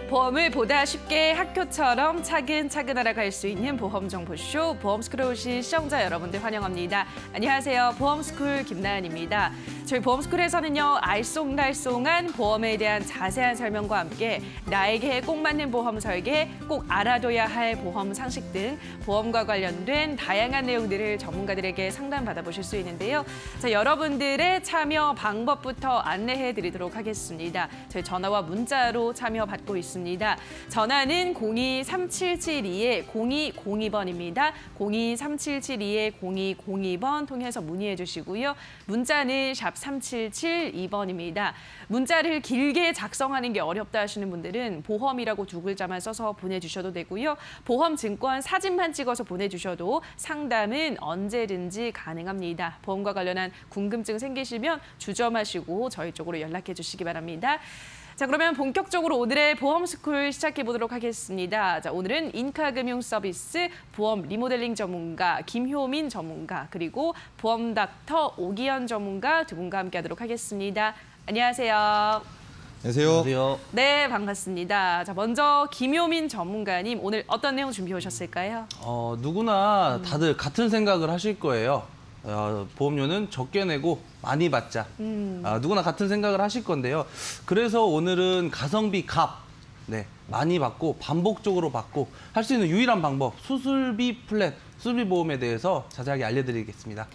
보험을 보다 쉽게 학교처럼 차근차근 알아갈 수 있는 보험정보쇼 보험스쿨에 오신 시청자 여러분들 환영합니다. 안녕하세요. 보험스쿨 김나연입니다. 저희 보험스쿨에서는요. 알쏭달쏭한 보험에 대한 자세한 설명과 함께 나에게 꼭 맞는 보험 설계, 꼭 알아둬야 할 보험 상식 등 보험과 관련된 다양한 내용들을 전문가들에게 상담받아보실 수 있는데요. 자, 여러분들의 참여 방법부터 안내해드리도록 하겠습니다. 저희 전화와 문자로 참여 받고 있습니다. 전화는 023772-0202번입니다. 023772-0202번 통해서 문의해 주시고요. 문자는 샵 3772번입니다. 문자를 길게 작성하는 게 어렵다 하시는 분들은 보험이라고 두 글자만 써서 보내주셔도 되고요. 보험증권 사진만 찍어서 보내주셔도 상담은 언제든지 가능합니다. 보험과 관련한 궁금증 생기시면 주저마시고 저희 쪽으로 연락해 주시기 바랍니다. 자, 그러면 본격적으로 오늘의 보험스쿨 시작해 보도록 하겠습니다. 자, 오늘은 인카금융 서비스 보험 리모델링 전문가 김효민 전문가 그리고 보험 닥터 오기현 전문가 두 분과 함께하도록 하겠습니다. 안녕하세요. 안녕하세요. 네, 반갑습니다. 자, 먼저 김효민 전문가님 오늘 어떤 내용 준비해 오셨을까요? 누구나 다들 같은 생각을 하실 거예요. 보험료는 적게 내고 많이 받자. 누구나 같은 생각을 하실 건데요. 그래서 오늘은 가성비 값, 많이 받고 반복적으로 받고 할 수 있는 유일한 방법, 수술비 플랜, 수술비 보험에 대해서 자세하게 알려드리겠습니다.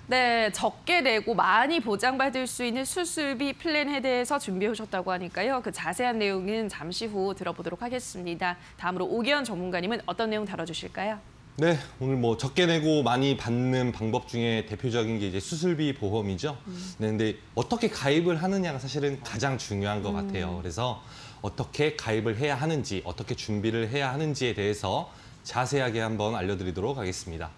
네, 적게 내고 많이 보장받을 수 있는 수술비 플랜에 대해서 준비해 오셨다고 하니까요. 그 자세한 내용은 잠시 후 들어보도록 하겠습니다. 다음으로 오기현 전문가님은 어떤 내용 다뤄주실까요? 네, 오늘 적게 내고 많이 받는 방법 중에 대표적인 게 이제 수술비 보험이죠. 네, 근데 어떻게 가입을 하느냐가 사실은 가장 중요한 것 같아요. 그래서 어떻게 가입을 해야 하는지, 어떻게 준비를 해야 하는지에 대해서 자세하게 한번 알려드리도록 하겠습니다.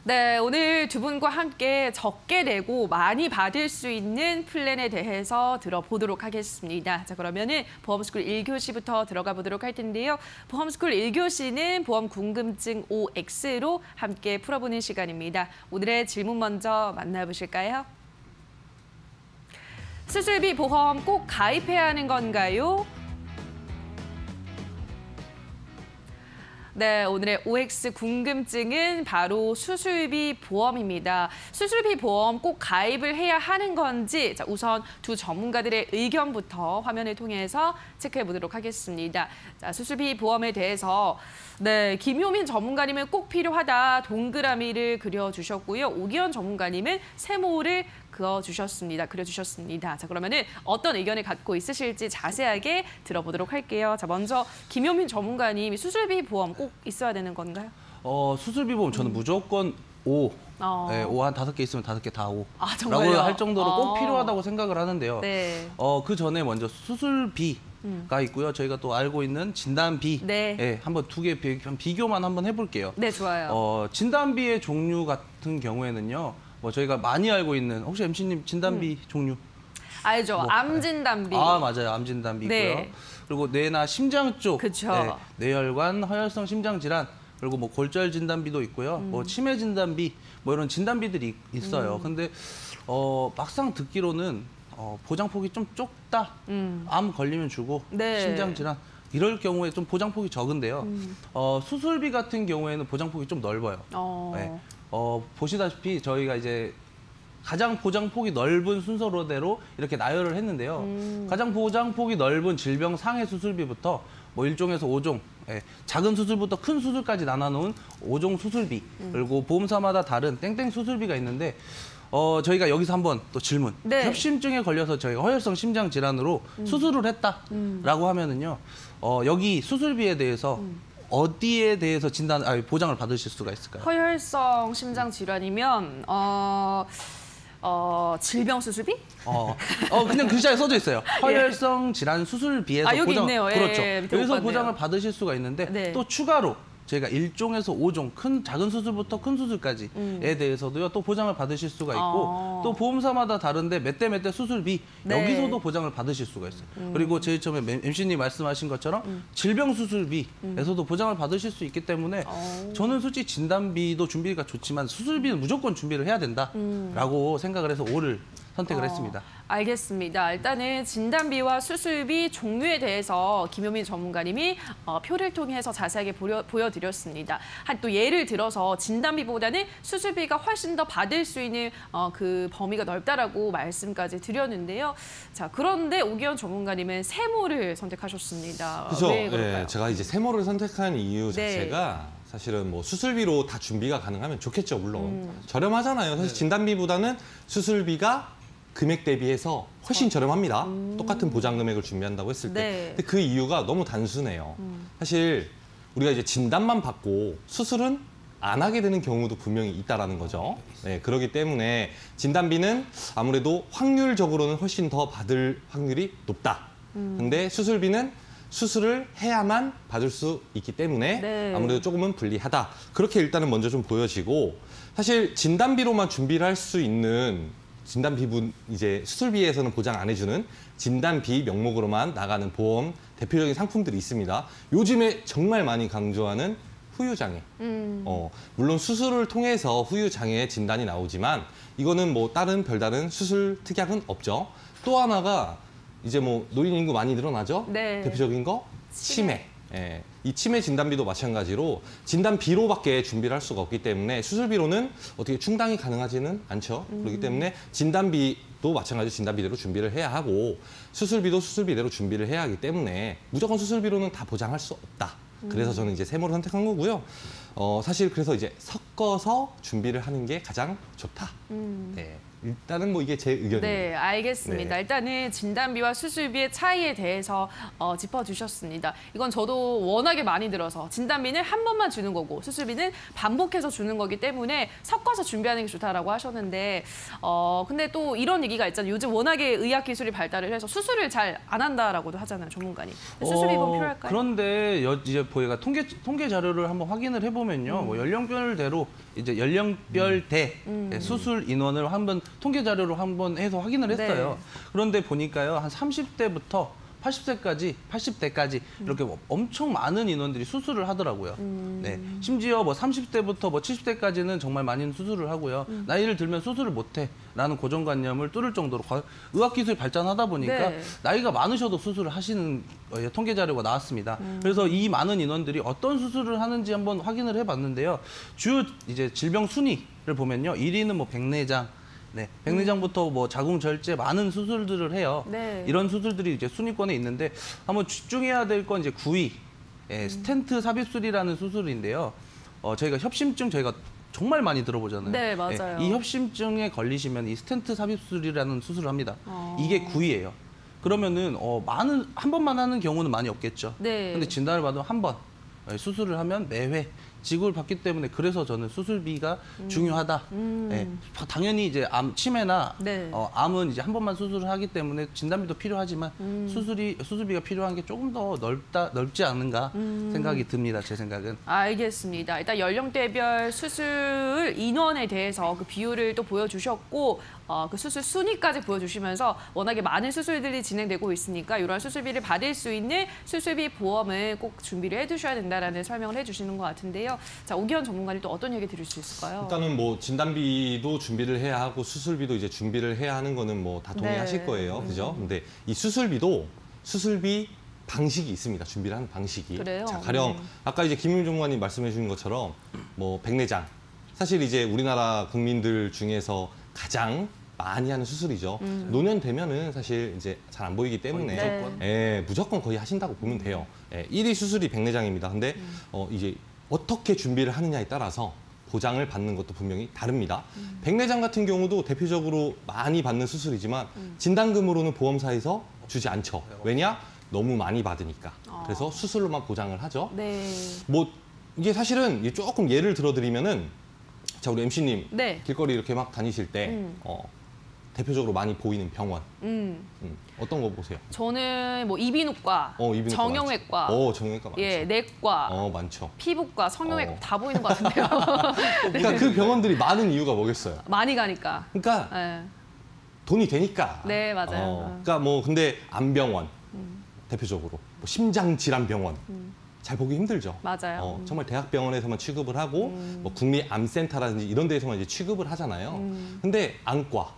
네, 오늘 두 분과 함께 적게 내고 많이 받을 수 있는 플랜에 대해서 들어보도록 하겠습니다. 자, 그러면은 보험스쿨 1교시부터 들어가 보도록 할 텐데요. 보험스쿨 1교시는 보험 궁금증 OX로 함께 풀어보는 시간입니다. 오늘의 질문 먼저 만나보실까요? 수술비 보험 꼭 가입해야 하는 건가요? 네, 오늘의 OX 궁금증은 바로 수술비 보험입니다. 수술비 보험 꼭 가입을 해야 하는 건지 자, 우선 두 전문가들의 의견부터 화면을 통해서 체크해 보도록 하겠습니다. 자, 수술비 보험에 대해서 김효민 전문가님은 꼭 필요하다 동그라미를 그려주셨고요. 오기현 전문가님은 세모를 그려주셨습니다. 자, 그러면은 어떤 의견을 갖고 있으실지 자세하게 들어보도록 할게요. 자, 먼저 김효민 전문가님이 수술비 보험 꼭 있어야 되는 건가요? 수술비 보험 저는 무조건 O. 네, O 한 5개 있으면 5개 다 O. 정말요? 라고 할 정도로 꼭 필요하다고 생각을 하는데요. 네. 그 전에 먼저 수술비가 있고요. 저희가 또 알고 있는 진단비. 한번 두 개 비교만 한번 해볼게요. 네, 좋아요. 진단비의 종류 같은 경우에는요. 저희가 많이 알고 있는 혹시 MC님 진단비 종류? 알죠. 암 진단비. 맞아요. 암 진단비고요. 네. 그리고 뇌나 심장 쪽, 그쵸. 뇌혈관, 허혈성 심장 질환, 그리고 골절 진단비도 있고요. 치매 진단비, 이런 진단비들이 있어요. 근데 막상 듣기로는 보장폭이 좀 좁다. 암 걸리면 주고 심장 질환. 이럴 경우에 좀 보장폭이 적은데요. 수술비 같은 경우에는 보장폭이 좀 넓어요. 보시다시피 저희가 이제 가장 보장폭이 넓은 순서대로 이렇게 나열을 했는데요. 가장 보장폭이 넓은 질병 상해 수술비부터 1종에서 5종, 작은 수술부터 큰 수술까지 나눠놓은 5종 수술비, 그리고 보험사마다 다른 땡땡 수술비가 있는데 저희가 여기서 한번 또 질문. 협심증에 걸려서 저희가 허혈성 심장 질환으로 수술을 했다라고 하면은요. 여기 수술비에 대해서 어디에 대해서 보장을 받으실 수가 있을까요? 허혈성 심장 질환이면 질병 수술비? 그냥 글자에 써져 있어요. 허혈성 질환 수술비에서 여기 있네요. 그렇죠. 여기서 보았네요. 보장을 받으실 수가 있는데 또 추가로 저희가 1종에서 5종, 작은 수술부터 큰 수술까지에 대해서도요, 또 보장을 받으실 수가 있고, 또 보험사마다 다른데 몇 대 몇 대 수술비, 여기서도 보장을 받으실 수가 있어요. 그리고 제일 처음에 MC님 말씀하신 것처럼 질병 수술비에서도 보장을 받으실 수 있기 때문에 저는 솔직히 진단비도 준비가 좋지만 수술비는 무조건 준비를 해야 된다라고 생각을 해서 5를 선택을 했습니다. 알겠습니다. 일단은 진단비와 수술비 종류에 대해서 김효민 전문가님이 표를 통해서 자세하게 보여드렸습니다. 또 예를 들어서 진단비보다는 수술비가 훨씬 더 받을 수 있는 그 범위가 넓다라고 말씀까지 드렸는데요. 자, 그런데 오기현 전문가님은 세모를 선택하셨습니다. 그렇죠. 왜 그럴까요? 예, 제가 이제 세모를 선택한 이유 네. 자체가 사실은 뭐 수술비로 다 준비가 가능하면 좋겠죠, 물론. 저렴하잖아요. 사실 진단비보다는 수술비가 금액 대비해서 훨씬 저렴합니다. 똑같은 보장 금액을 준비한다고 했을 때. 네. 근데 그 이유가 너무 단순해요. 사실 우리가 이제 진단만 받고 수술은 안 하게 되는 경우도 분명히 있다라는 거죠. 네, 그렇기 때문에 진단비는 아무래도 확률적으로는 훨씬 더 받을 확률이 높다. 근데 수술비는 수술을 해야만 받을 수 있기 때문에 네. 아무래도 조금은 불리하다. 그렇게 일단은 먼저 좀 보여지고, 사실 진단비로만 준비를 할 수 있는 진단비분, 이제 수술비에서는 보장 안 해주는 진단비 명목으로만 나가는 보험 대표적인 상품들이 있습니다. 요즘에 정말 많이 강조하는 후유장애. 물론 수술을 통해서 후유장애 진단이 나오지만 이거는 뭐 다른 별다른 수술 특약은 없죠. 또 하나가 이제 뭐 노인 인구 많이 늘어나죠. 네. 대표적인 거 치매. 예, 이 치매 진단비도 마찬가지로 진단비로밖에 준비를 할 수가 없기 때문에 수술비로는 어떻게 충당이 가능하지는 않죠. 그렇기 때문에 진단비도 마찬가지로 진단비대로 준비를 해야 하고 수술비도 수술비대로 준비를 해야 하기 때문에 무조건 수술비로는 다 보장할 수 없다. 그래서 저는 이제 세모를 선택한 거고요. 사실 그래서 이제 섞어서 준비를 하는 게 가장 좋다. 네. 일단은 뭐 이게 제 의견입니다. 네, 알겠습니다. 네. 일단은 진단비와 수술비의 차이에 대해서 짚어주셨습니다. 이건 저도 워낙에 많이 들어서 진단비는 한 번만 주는 거고 수술비는 반복해서 주는 거기 때문에 섞어서 준비하는 게 좋다라고 하셨는데 근데 또 이런 얘기가 있잖아요. 요즘 워낙에 의학 기술이 발달을 해서 수술을 잘 안 한다라고도 하잖아요, 전문가님. 수술비 뭐 필요할까요? 그런데 이제 저희가 통계 자료를 한번 확인을 해보면요, 뭐 연령별대로 이제 연령별대 수술 인원을 한번 통계 자료로 한번 해서 확인을 했어요. 네. 그런데 보니까요, 한 30대부터 80대까지 이렇게 엄청 많은 인원들이 수술을 하더라고요. 네, 심지어 뭐 30대부터 뭐 70대까지는 정말 많은 수술을 하고요. 나이를 들면 수술을 못해라는 고정관념을 뚫을 정도로 의학기술이 발전하다 보니까 네. 나이가 많으셔도 수술을 하시는 통계 자료가 나왔습니다. 그래서 이 많은 인원들이 어떤 수술을 하는지 한번 확인을 해봤는데요. 주요 이제 질병 순위를 보면요, 1위는 뭐 백내장. 네, 백내장부터 뭐 자궁절제 많은 수술들을 해요. 네. 이런 수술들이 이제 순위권에 있는데 한번 집중해야 될 건 이제 9위 스텐트 삽입술이라는 수술인데요. 저희가 협심증 저희가 정말 많이 들어보잖아요. 네, 맞아요. 이 협심증에 걸리시면 이 스텐트 삽입술이라는 수술을 합니다. 이게 9위예요. 그러면은 한 번만 하는 경우는 많이 없겠죠. 네. 근데 진단을 받으면 한 번 수술을 하면 매회 지급을 받기 때문에 그래서 저는 수술비가 중요하다. 네, 당연히 이제 치매나 네. 암은 이제 한 번만 수술을 하기 때문에 진단비도 필요하지만 수술비가 필요한 게 조금 더 넓지 않은가 생각이 듭니다. 제 생각은. 알겠습니다. 일단 연령대별 수술 인원에 대해서 그 비율을 또 보여주셨고 그 수술 순위까지 보여주시면서 워낙에 많은 수술들이 진행되고 있으니까 이런 수술비를 받을 수 있는 수술비 보험을 꼭 준비를 해두셔야 된다라는 설명을 해주시는 것 같은데요. 자, 오기현 전문가님 또 어떤 얘기 드릴 수 있을까요? 일단은 뭐 진단비도 준비를 해야 하고 수술비도 이제 준비를 해야 하는 거는 뭐 다 동의하실 네. 거예요. 그죠? 근데 이 수술비 방식이 있습니다. 준비를 하는 방식이. 그래요? 자, 가령 아까 이제 김윤 전문가님 말씀해 주신 것처럼 뭐 백내장. 사실 이제 우리나라 국민들 중에서 가장 많이 하는 수술이죠. 노년 되면은 사실 이제 잘 안 보이기 때문에 무조건. 무조건 거의 하신다고 보면 돼요. 1위 수술이 백내장입니다. 근데 이제 어떻게 준비를 하느냐에 따라서 보장을 받는 것도 분명히 다릅니다. 백내장 같은 경우도 대표적으로 많이 받는 수술이지만 진단금으로는 보험사에서 주지 않죠. 왜냐? 너무 많이 받으니까. 그래서 수술로만 보장을 하죠. 네. 뭐 이게 사실은 이게 조금 예를 들어드리면은 자, 우리 MC님 네. 길거리 이렇게 막 다니실 때 대표적으로 많이 보이는 병원 어떤 거 보세요? 저는 뭐 이비인후과, 이비인후과 정형외과, 많죠. 정형외과 많죠. 예, 내과, 많죠. 피부과, 성형외과 다 보이는 것 같은데요. 그러니까 그 병원들이 많은 이유가 뭐겠어요? 많이 가니까. 그러니까 예. 돈이 되니까. 네, 맞아요. 그러니까 뭐 근데 암병원 대표적으로 뭐 심장질환병원 잘 보기 힘들죠. 맞아요. 정말 대학병원에서만 취급을 하고 뭐 국립암센터라든지 이런 데에서만 이제 취급을 하잖아요. 근데 안과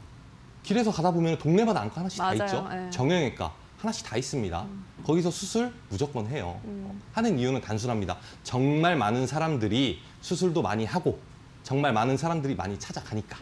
길에서 가다 보면 동네마다 안과 하나씩 맞아요. 다 있죠. 예. 정형외과 하나씩 다 있습니다. 거기서 수술 무조건 해요. 하는 이유는 단순합니다. 정말 많은 사람들이 수술도 많이 하고 정말 많은 사람들이 많이 찾아가니까.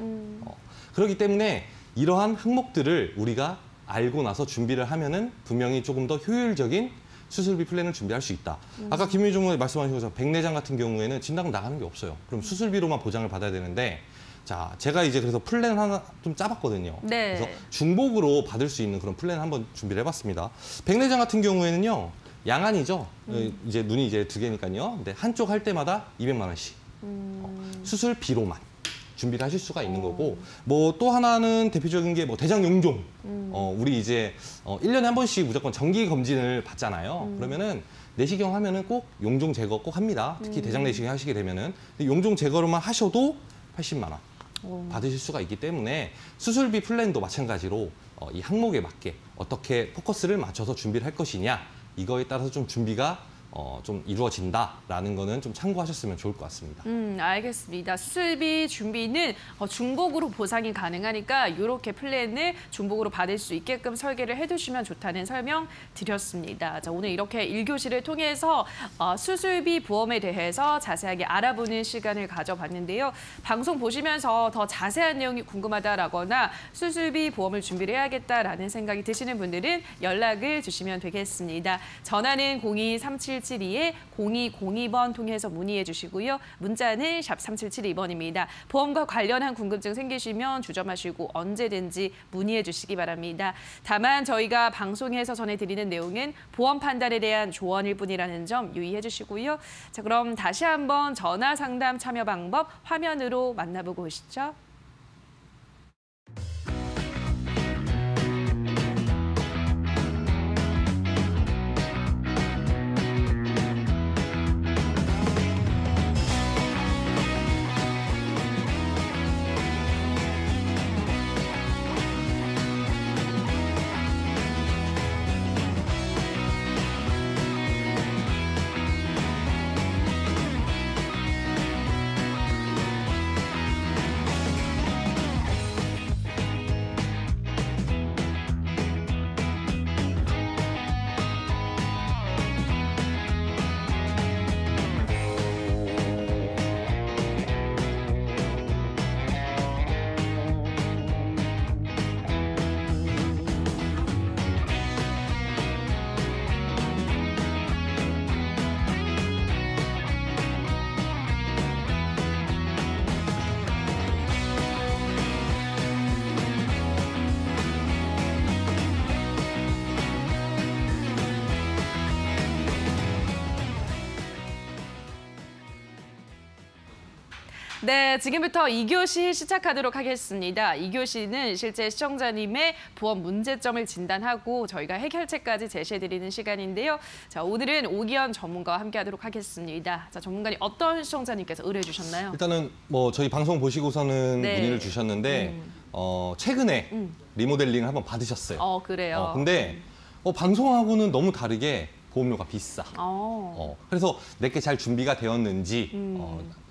그렇기 때문에 이러한 항목들을 우리가 알고 나서 준비를 하면은 분명히 조금 더 효율적인 수술비 플랜을 준비할 수 있다. 아까 김유희 전문의 말씀하신 것처럼 백내장 같은 경우에는 진단금 나가는 게 없어요. 그럼 수술비로만 보장을 받아야 되는데 자, 제가 이제 그래서 플랜 하나 좀 짜봤거든요. 네. 그래서 중복으로 받을 수 있는 그런 플랜 한번 준비를 해봤습니다. 백내장 같은 경우에는요, 양안이죠. 이제 눈이 이제 2개니까요. 근데 한쪽 할 때마다 200만 원씩. 수술비로만 준비를 하실 수가 있는 거고, 뭐 또 하나는 대표적인 게 뭐 대장 용종. 우리 이제 1년에 한 번씩 무조건 정기 검진을 받잖아요. 그러면은 내시경 하면은 꼭 용종 제거 꼭 합니다. 특히 대장 내시경 하시게 되면은 근데 용종 제거로만 하셔도 80만 원. 받으실 수가 있기 때문에 수술비 플랜도 마찬가지로 이 항목에 맞게 어떻게 포커스를 맞춰서 준비를 할 것이냐 이거에 따라서 좀 준비가 좀 이루어진다라는 거는 좀 참고하셨으면 좋을 것 같습니다. 알겠습니다. 수술비 준비는 중복으로 보상이 가능하니까 이렇게 플랜을 중복으로 받을 수 있게끔 설계를 해두시면 좋다는 설명 드렸습니다. 자, 오늘 이렇게 1교시를 통해서 수술비 보험에 대해서 자세하게 알아보는 시간을 가져봤는데요. 방송 보시면서 더 자세한 내용이 궁금하다라거나 수술비 보험을 준비를 해야겠다라는 생각이 드시는 분들은 연락을 주시면 되겠습니다. 전화는 02-3772-0202번 통해서 문의해 주시고요. 문자는 샵 3772번입니다. 보험과 관련한 궁금증 생기시면 주저마시고 언제든지 문의해 주시기 바랍니다. 다만 저희가 방송에서 전해드리는 내용은 보험 판단에 대한 조언일 뿐이라는 점 유의해 주시고요. 자, 그럼 다시 한번 전화 상담 참여 방법 화면으로 만나보고 오시죠. 네, 지금부터 2교시 시작하도록 하겠습니다. 2교시는 실제 시청자님의 보험 문제점을 진단하고 저희가 해결책까지 제시해드리는 시간인데요. 자, 오늘은 오기현 전문가와 함께하도록 하겠습니다. 자, 전문가님 어떤 시청자님께서 의뢰해 주셨나요? 일단은 뭐 저희 방송 보시고서는 네. 문의를 주셨는데 최근에 리모델링을 한번 받으셨어요. 그래요. 근데 방송하고는 너무 다르게 보험료가 비싸. 그래서 내게 잘 준비가 되었는지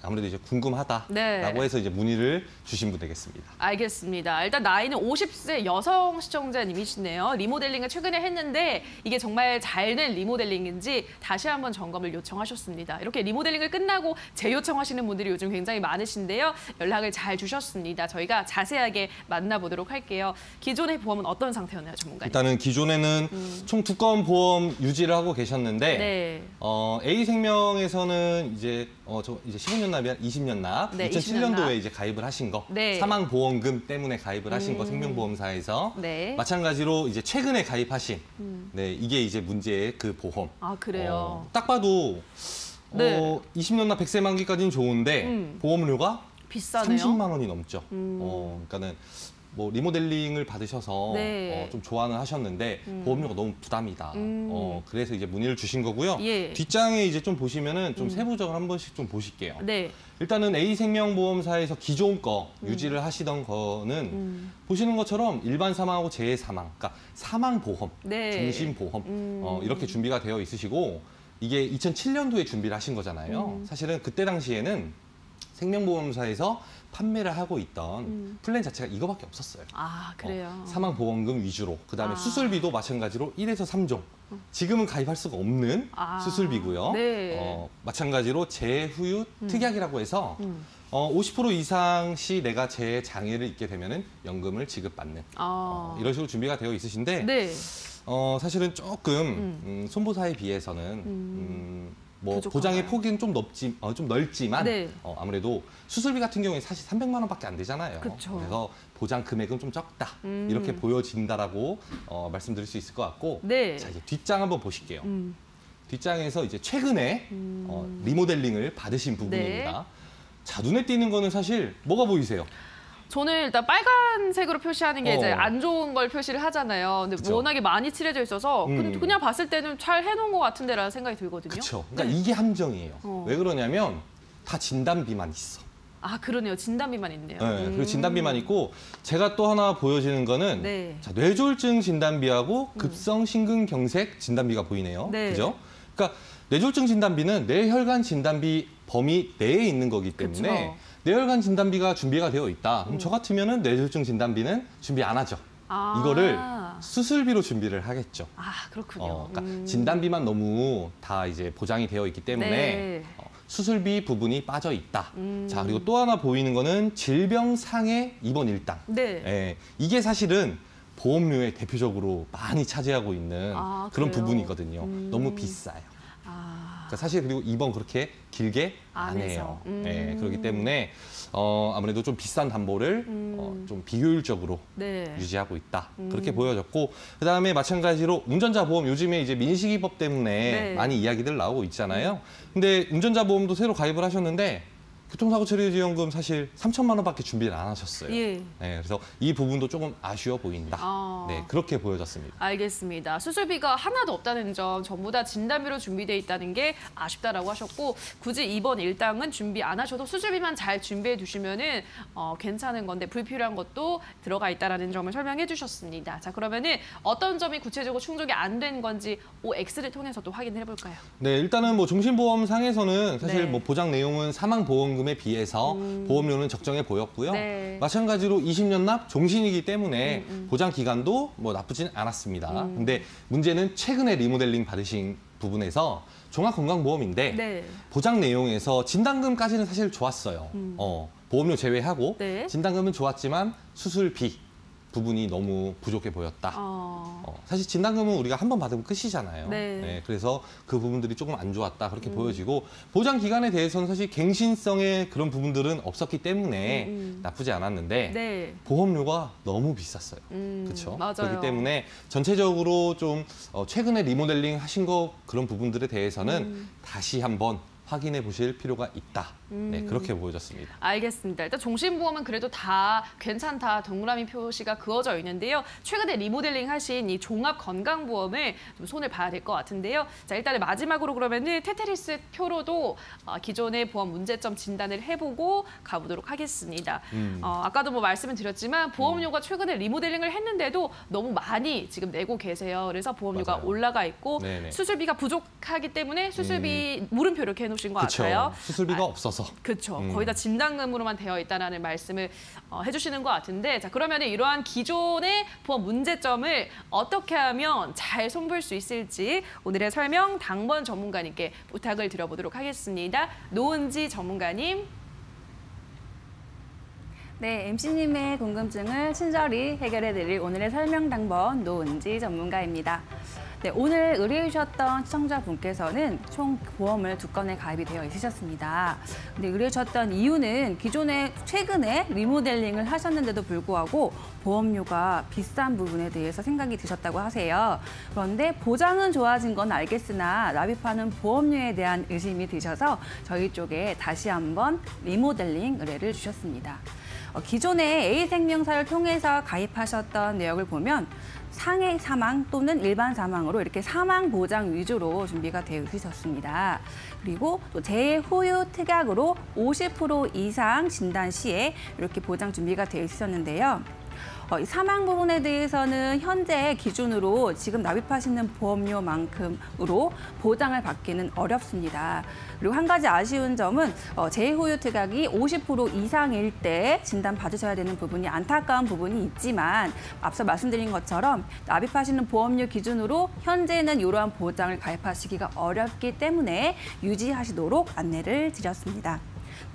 아무래도 이제 궁금하다라고 네. 해서 이제 문의를 주신 분 되겠습니다. 알겠습니다. 일단 나이는 50세 여성 시청자님이시네요. 리모델링을 최근에 했는데 이게 정말 잘 된 리모델링인지 다시 한번 점검을 요청하셨습니다. 이렇게 리모델링을 끝나고 재요청하시는 분들이 요즘 굉장히 많으신데요. 연락을 잘 주셨습니다. 저희가 자세하게 만나보도록 할게요. 기존의 보험은 어떤 상태였나요, 전문가님? 일단은 기존에는 총 두꺼운 보험 유지를 하고 계셨는데 네. A생명에서는 이제 이제 15년 납이 한 20년 납, 네, 2007년도에 20년 납. 이제 가입을 하신 거, 네. 사망보험금 때문에 가입을 하신 거 생명보험사에서 네. 마찬가지로 이제 최근에 가입하신 네, 이게 이제 문제의 그 보험. 아, 그래요. 딱 봐도 네. 20년 납 100세 만기까지는 좋은데 보험료가 비싸네요. 30만 원이 넘죠. 그러니까는 뭐 리모델링을 받으셔서 네. 좀 좋아는 하셨는데 보험료가 너무 부담이다. 그래서 이제 문의를 주신 거고요. 예. 뒷장에 이제 좀 보시면은 좀 세부적으로 한 번씩 좀 보실게요. 네. 일단은 A생명보험사에서 기존 거 유지를 하시던 거는 보시는 것처럼 일반 사망하고 재해 사망, 그러니까 사망보험, 네. 중심보험 이렇게 준비가 되어 있으시고 이게 2007년도에 준비를 하신 거잖아요. 사실은 그때 당시에는 생명보험사에서 판매를 하고 있던 플랜 자체가 이거밖에 없었어요. 아, 그래요. 사망보험금 위주로. 그다음에 아. 수술비도 마찬가지로 1에서 3종. 지금은 가입할 수가 없는 아. 수술비고요. 네. 마찬가지로 재해 후유 특약이라고 해서 50% 이상 시 내가 재해 장애를 입게 되면은 연금을 지급받는 이런 식으로 준비가 되어 있으신데 네. 사실은 조금 손보사에 비해서는 뭐 부족한가요? 보장의 폭은 좀 넓지만 네. 아무래도 수술비 같은 경우에 사실 300만 원밖에 안 되잖아요. 그쵸. 그래서 보장 금액은 좀 적다 이렇게 보여진다라고 말씀드릴 수 있을 것 같고 네. 자 이제 뒷장 한번 보실게요. 뒷장에서 이제 최근에 리모델링을 받으신 부분입니다. 네. 자 눈에 띄는 거는 사실 뭐가 보이세요? 저는 일단 빨간색으로 표시하는 게 이제 어. 안 좋은 걸 표시를 하잖아요. 근데 그쵸. 워낙에 많이 칠해져 있어서 그냥 봤을 때는 잘 해놓은 것 같은데라는 생각이 들거든요. 그렇죠. 그러니까 이게 함정이에요. 왜 그러냐면 다 진단비만 있어. 아, 그러네요. 진단비만 있네요. 네, 그리고 진단비만 있고 제가 또 하나 보여지는 거는 네. 자, 뇌졸중 진단비하고 급성 심근경색 진단비가 보이네요. 네. 그죠? 그러니까 뇌졸중 진단비는 뇌혈관 진단비 범위 내에 있는 거기 때문에 그쵸. 뇌혈관 진단비가 준비가 되어 있다. 그럼 저 같으면은 뇌졸중 진단비는 준비 안 하죠. 아. 이거를 수술비로 준비를 하겠죠. 아, 그렇군요. 그러니까 진단비만 너무 다 이제 보장이 되어 있기 때문에 네. 수술비 부분이 빠져 있다. 자 그리고 또 하나 보이는 거는 질병상해 입원 일당. 네. 예, 이게 사실은 보험료에 대표적으로 많이 차지하고 있는 아, 그런 그래요? 부분이거든요. 너무 비싸요. 아, 그러니까 사실 그리고 입원 그렇게 길게 안 안 해요. 해서. 예, 그렇기 때문에 아무래도 좀 비싼 담보를 좀 비효율적으로 네. 유지하고 있다. 그렇게 보여졌고 그다음에 마찬가지로 운전자 보험 요즘에 이제 민식이법 때문에 네. 많이 이야기들 나오고 있잖아요. 근데 운전자 보험도 새로 가입을 하셨는데 교통사고 처리지원금 사실 3천만 원밖에 준비를 안 하셨어요. 예. 네, 그래서 이 부분도 조금 아쉬워 보인다. 아. 네, 그렇게 보여졌습니다. 알겠습니다. 수술비가 하나도 없다는 점, 전부 다 진단비로 준비돼 있다는 게 아쉽다라고 하셨고 굳이 이번 일당은 준비 안 하셔도 수술비만 잘 준비해 두시면은 괜찮은 건데 불필요한 것도 들어가 있다라는 점을 설명해 주셨습니다. 자, 그러면은 어떤 점이 구체적으로 충족이 안 된 건지 OX를 통해서 또 확인해 볼까요? 네, 일단은 뭐 종신보험상에서는 사실 네. 뭐 보장 내용은 사망보험금에 비해서 보험료는 적정해 보였고요. 네. 마찬가지로 20년 납 종신이기 때문에 보장 기간도 뭐 나쁘진 않았습니다. 근데 문제는 최근에 리모델링 받으신 부분에서 종합건강보험인데 네. 보장 내용에서 진단금까지는 사실 좋았어요. 보험료 제외하고 네. 진단금은 좋았지만 수술비 부분이 너무 부족해 보였다. 사실 진단금은 우리가 한 번 받으면 끝이잖아요. 네. 그래서 그 부분들이 조금 안 좋았다 그렇게 보여지고 보장 기간에 대해서는 사실 갱신성의 그런 부분들은 없었기 때문에 나쁘지 않았는데 네. 보험료가 너무 비쌌어요. 그렇죠? 맞아요. 그렇기 때문에 전체적으로 좀 최근에 리모델링 하신 거 그런 부분들에 대해서는 다시 한번 확인해 보실 필요가 있다. 네, 그렇게 보여졌습니다. 알겠습니다. 일단 종신보험은 그래도 다 괜찮다 동그라미 표시가 그어져 있는데요. 최근에 리모델링 하신 이 종합건강보험을 좀 손을 봐야 될 것 같은데요. 자, 일단은 마지막으로 그러면은 테트리스 표로도 기존의 보험 문제점 진단을 해보고 가보도록 하겠습니다. 아까도 뭐 말씀을 드렸지만 보험료가 최근에 리모델링을 했는데도 너무 많이 지금 내고 계세요. 그래서 보험료가 맞아요. 올라가 있고 네네. 수술비가 부족하기 때문에 수술비 물음표 이렇게 해놓으신 것 같아요. 수술비가 없어서. 그렇죠. 거의 다 진단금으로만 되어 있다는 말씀을 해주시는 것 같은데 자 그러면 이러한 기존의 보험 문제점을 어떻게 하면 잘 손볼 수 있을지 오늘의 설명 당번 전문가님께 부탁을 드려보도록 하겠습니다. 노은지 전문가님. 네, MC님의 궁금증을 친절히 해결해드릴 오늘의 설명 당번 노은지 전문가입니다. 네, 오늘 의뢰해 주셨던 시청자분께서는 총 보험을 2건에 가입이 되어 있으셨습니다. 근데 의뢰해 주셨던 이유는 기존에 최근에 리모델링을 하셨는데도 불구하고 보험료가 비싼 부분에 대해서 생각이 드셨다고 하세요. 그런데 보장은 좋아진 건 알겠으나 납입하는 보험료에 대한 의심이 드셔서 저희 쪽에 다시 한번 리모델링 의뢰를 주셨습니다. 기존에 A생명사를 통해서 가입하셨던 내역을 보면 상해 사망 또는 일반 사망으로 이렇게 사망 보장 위주로 준비가 되어 있으셨습니다. 그리고 또 재해 후유 특약으로 50% 이상 진단 시에 이렇게 보장 준비가 되어 있었는데요. 이 사망 부분에 대해서는 현재 기준으로 지금 납입하시는 보험료만큼으로 보장을 받기는 어렵습니다. 그리고 한 가지 아쉬운 점은 재후유 특약이 50% 이상일 때 진단 받으셔야 되는 부분이 안타까운 부분이 있지만 앞서 말씀드린 것처럼 납입하시는 보험료 기준으로 현재는 이러한 보장을 가입하시기가 어렵기 때문에 유지하시도록 안내를 드렸습니다.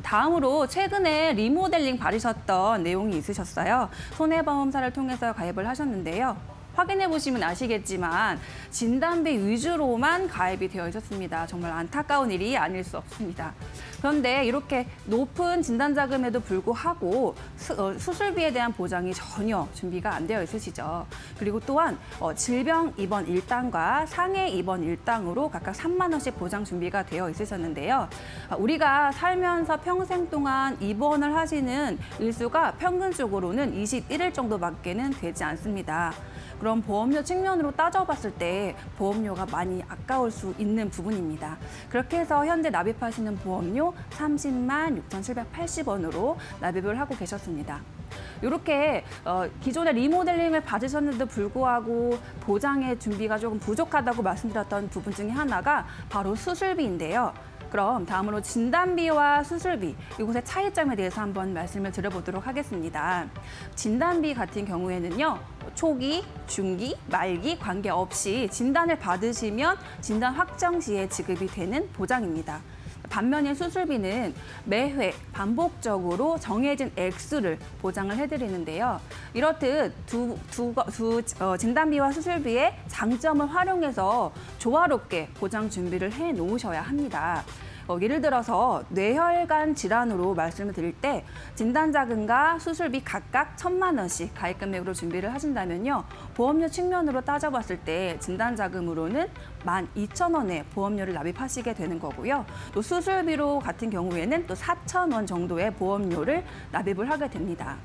다음으로 최근에 리모델링 받으셨던 내용이 있으셨어요. 손해보험사를 통해서 가입을 하셨는데요. 확인해 보시면 아시겠지만 진단비 위주로만 가입이 되어 있었습니다. 정말 안타까운 일이 아닐 수 없습니다. 그런데 이렇게 높은 진단자금에도 불구하고 수술비에 대한 보장이 전혀 준비가 안 되어 있으시죠. 그리고 또한 질병 입원 1당과 상해 입원 1당으로 각각 3만 원씩 보장 준비가 되어 있으셨는데요. 우리가 살면서 평생 동안 입원을 하시는 일수가 평균적으로는 21일 정도밖에는 되지 않습니다. 그럼 보험료 측면으로 따져봤을 때 보험료가 많이 아까울 수 있는 부분입니다. 그렇게 해서 현재 납입하시는 보험료 30만 6,780원으로 납입을 하고 계셨습니다. 이렇게 기존의 리모델링을 받으셨는데도 불구하고 보장의 준비가 조금 부족하다고 말씀드렸던 부분 중에 하나가 바로 수술비인데요. 그럼 다음으로 진단비와 수술비, 이곳의 차이점에 대해서 한번 말씀을 드려보도록 하겠습니다. 진단비 같은 경우에는요, 초기, 중기, 말기 관계없이 진단을 받으시면 진단 확정 시에 지급이 되는 보장입니다. 반면에 수술비는 매회 반복적으로 정해진 액수를 보장을 해드리는데요. 이렇듯 진단비와 수술비의 장점을 활용해서 조화롭게 보장 준비를 해놓으셔야 합니다. 예를 들어서 뇌혈관 질환으로 말씀을 드릴 때 진단자금과 수술비 각각 1,000만 원씩 가입 금액으로 준비를 하신다면요. 보험료 측면으로 따져봤을 때 진단자금으로는 12,000원의 보험료를 납입하시게 되는 거고요. 또 수술비로 같은 경우에는 또 4,000원 정도의 보험료를 납입을 하게 됩니다.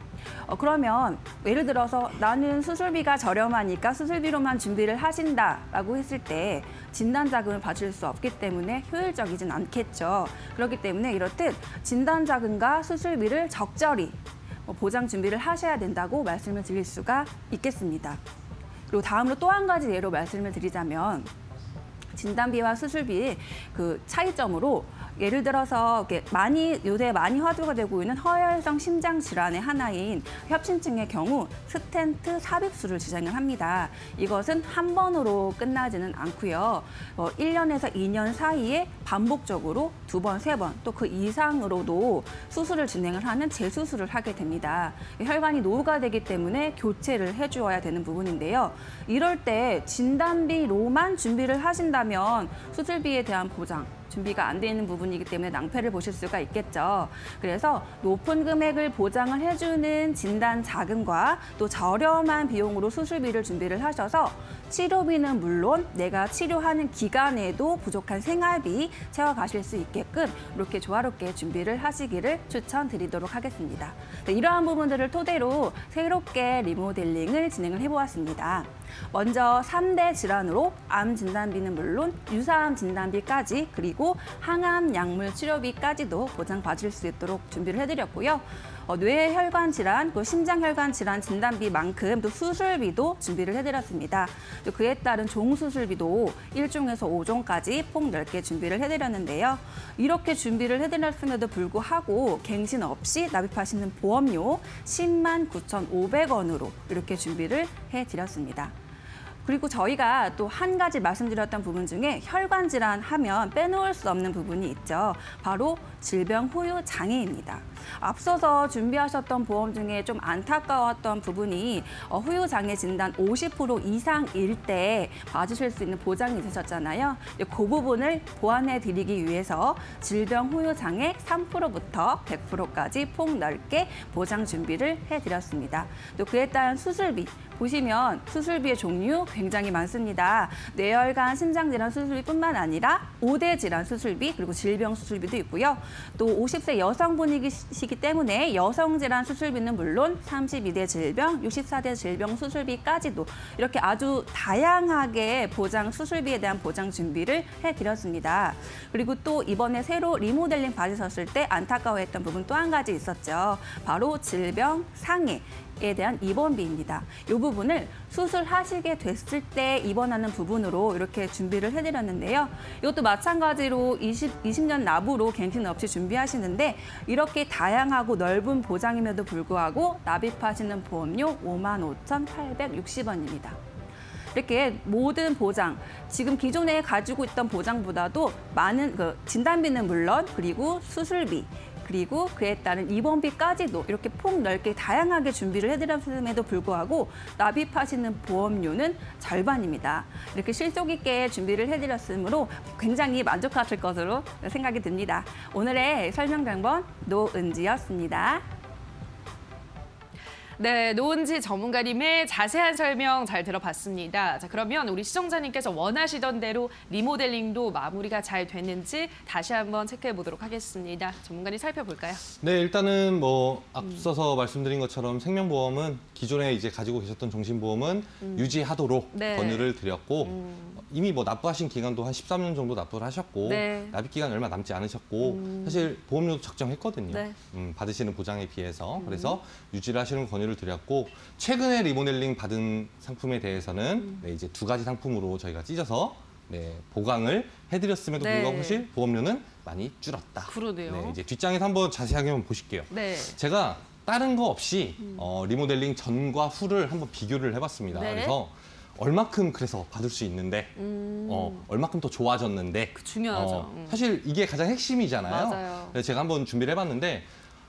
그러면 예를 들어서 나는 수술비가 저렴하니까 수술비로만 준비를 하신다라고 했을 때 진단자금을 받을 수 없기 때문에 효율적이진 않겠죠. 그렇기 때문에 이렇듯 진단자금과 수술비를 적절히 보장 준비를 하셔야 된다고 말씀을 드릴 수가 있겠습니다. 그리고 다음으로 또 한 가지 예로 말씀을 드리자면 진단비와 수술비 그 차이점으로 예를 들어서 요새 많이 화두가 되고 있는 허혈성 심장 질환의 하나인 협심증의 경우 스텐트 삽입술을 진행을 합니다. 이것은 한 번으로 끝나지는 않고요. 1년에서 2년 사이에 반복적으로 2번, 3번 또 그 이상으로도 수술을 진행을 하는 재수술을 하게 됩니다. 혈관이 노후가 되기 때문에 교체를 해주어야 되는 부분인데요. 이럴 때 진단비로만 준비를 하신다면 수술비에 대한 보장 준비가 안 돼 있는 부분이기 때문에 낭패를 보실 수가 있겠죠. 그래서 높은 금액을 보장을 해주는 진단 자금과 또 저렴한 비용으로 수술비를 준비를 하셔서 치료비는 물론 내가 치료하는 기간에도 부족한 생활비 채워가실 수 있게끔 이렇게 조화롭게 준비를 하시기를 추천드리도록 하겠습니다. 네, 이러한 부분들을 토대로 새롭게 리모델링을 진행을 해보았습니다. 먼저 3대 질환으로 암 진단비는 물론 유사암 진단비까지 그리고 항암 약물 치료비까지도 보장받을 수 있도록 준비를 해드렸고요. 뇌혈관 질환, 심장혈관 질환 진단비만큼 또 수술비도 준비를 해드렸습니다. 또 그에 따른 종수술비도 1종에서 5종까지 폭넓게 준비를 해드렸는데요. 이렇게 준비를 해드렸음에도 불구하고 갱신 없이 납입하시는 보험료 10만 9,500원으로 이렇게 준비를 해드렸습니다. 그리고 저희가 또 한 가지 말씀드렸던 부분 중에 혈관 질환 하면 빼놓을 수 없는 부분이 있죠. 바로 질병 후유 장애입니다. 앞서서 준비하셨던 보험 중에 좀 안타까웠던 부분이 후유 장애 진단 50% 이상일 때 받으실 수 있는 보장이 있으셨잖아요. 그 부분을 보완해 드리기 위해서 질병 후유 장애 3%부터 100%까지 폭넓게 보장 준비를 해드렸습니다. 또 그에 따른 수술비 보시면 수술비의 종류 굉장히 많습니다. 뇌혈관, 심장질환 수술비뿐만 아니라 5대 질환 수술비 그리고 질병 수술비도 있고요. 또 50세 여성분이시기 때문에 여성질환 수술비는 물론 32대 질병, 64대 질병 수술비까지도 이렇게 아주 다양하게 수술비에 대한 보장 준비를 해드렸습니다. 그리고 또 이번에 새로 리모델링 받으셨을 때 안타까워했던 부분 또 한 가지 있었죠. 바로 질병 상해. 수술에 대한 입원비입니다. 이 부분을 수술하시게 됐을 때 입원하는 부분으로 이렇게 준비를 해드렸는데요. 이것도 마찬가지로 20년 납으로 갱신 없이 준비하시는데 이렇게 다양하고 넓은 보장임에도 불구하고 납입하시는 보험료 55,860원입니다. 이렇게 모든 보장, 지금 기존에 가지고 있던 보장보다도 많은 진단비는 물론 그리고 수술비, 그리고 그에 따른 입원비까지도 이렇게 폭넓게 다양하게 준비를 해드렸음에도 불구하고 납입하시는 보험료는 절반입니다. 이렇게 실속 있게 준비를 해드렸으므로 굉장히 만족하실 것으로 생각이 듭니다. 오늘의 설명 당번 노은지였습니다. 네, 노은지 전문가님의 자세한 설명 잘 들어봤습니다. 자, 그러면 우리 시청자님께서 원하시던 대로 리모델링도 마무리가 잘 됐는지 다시 한번 체크해 보도록 하겠습니다. 전문가님 살펴볼까요? 네, 일단은 뭐 앞서서 말씀드린 것처럼 생명보험은 기존에 이제 가지고 계셨던 종신보험은 유지하도록 네. 권유를 드렸고 이미 뭐 납부하신 기간도 한 13년 정도 납부를 하셨고 네. 납입 기간 얼마 남지 않으셨고 사실 보험료도 적정했거든요. 네. 받으시는 보장에 비해서 그래서 유지를 하시는 권유를 드렸고 최근에 리모델링 받은 상품에 대해서는 네, 이제 두 가지 상품으로 저희가 찢어서 네, 보강을 해드렸음에도 네. 불구하고 사실 보험료는 많이 줄었다. 그러네요. 네, 이제 뒷장에서 한번 자세하게 한번 보실게요. 네. 제가 다른 거 없이 리모델링 전과 후를 한번 비교를 해봤습니다. 네. 그래서 얼마큼 그래서 받을 수 있는데 얼마큼 더 좋아졌는데 중요하죠. 사실 이게 가장 핵심이잖아요. 맞아요. 그래서 제가 한번 준비를 해봤는데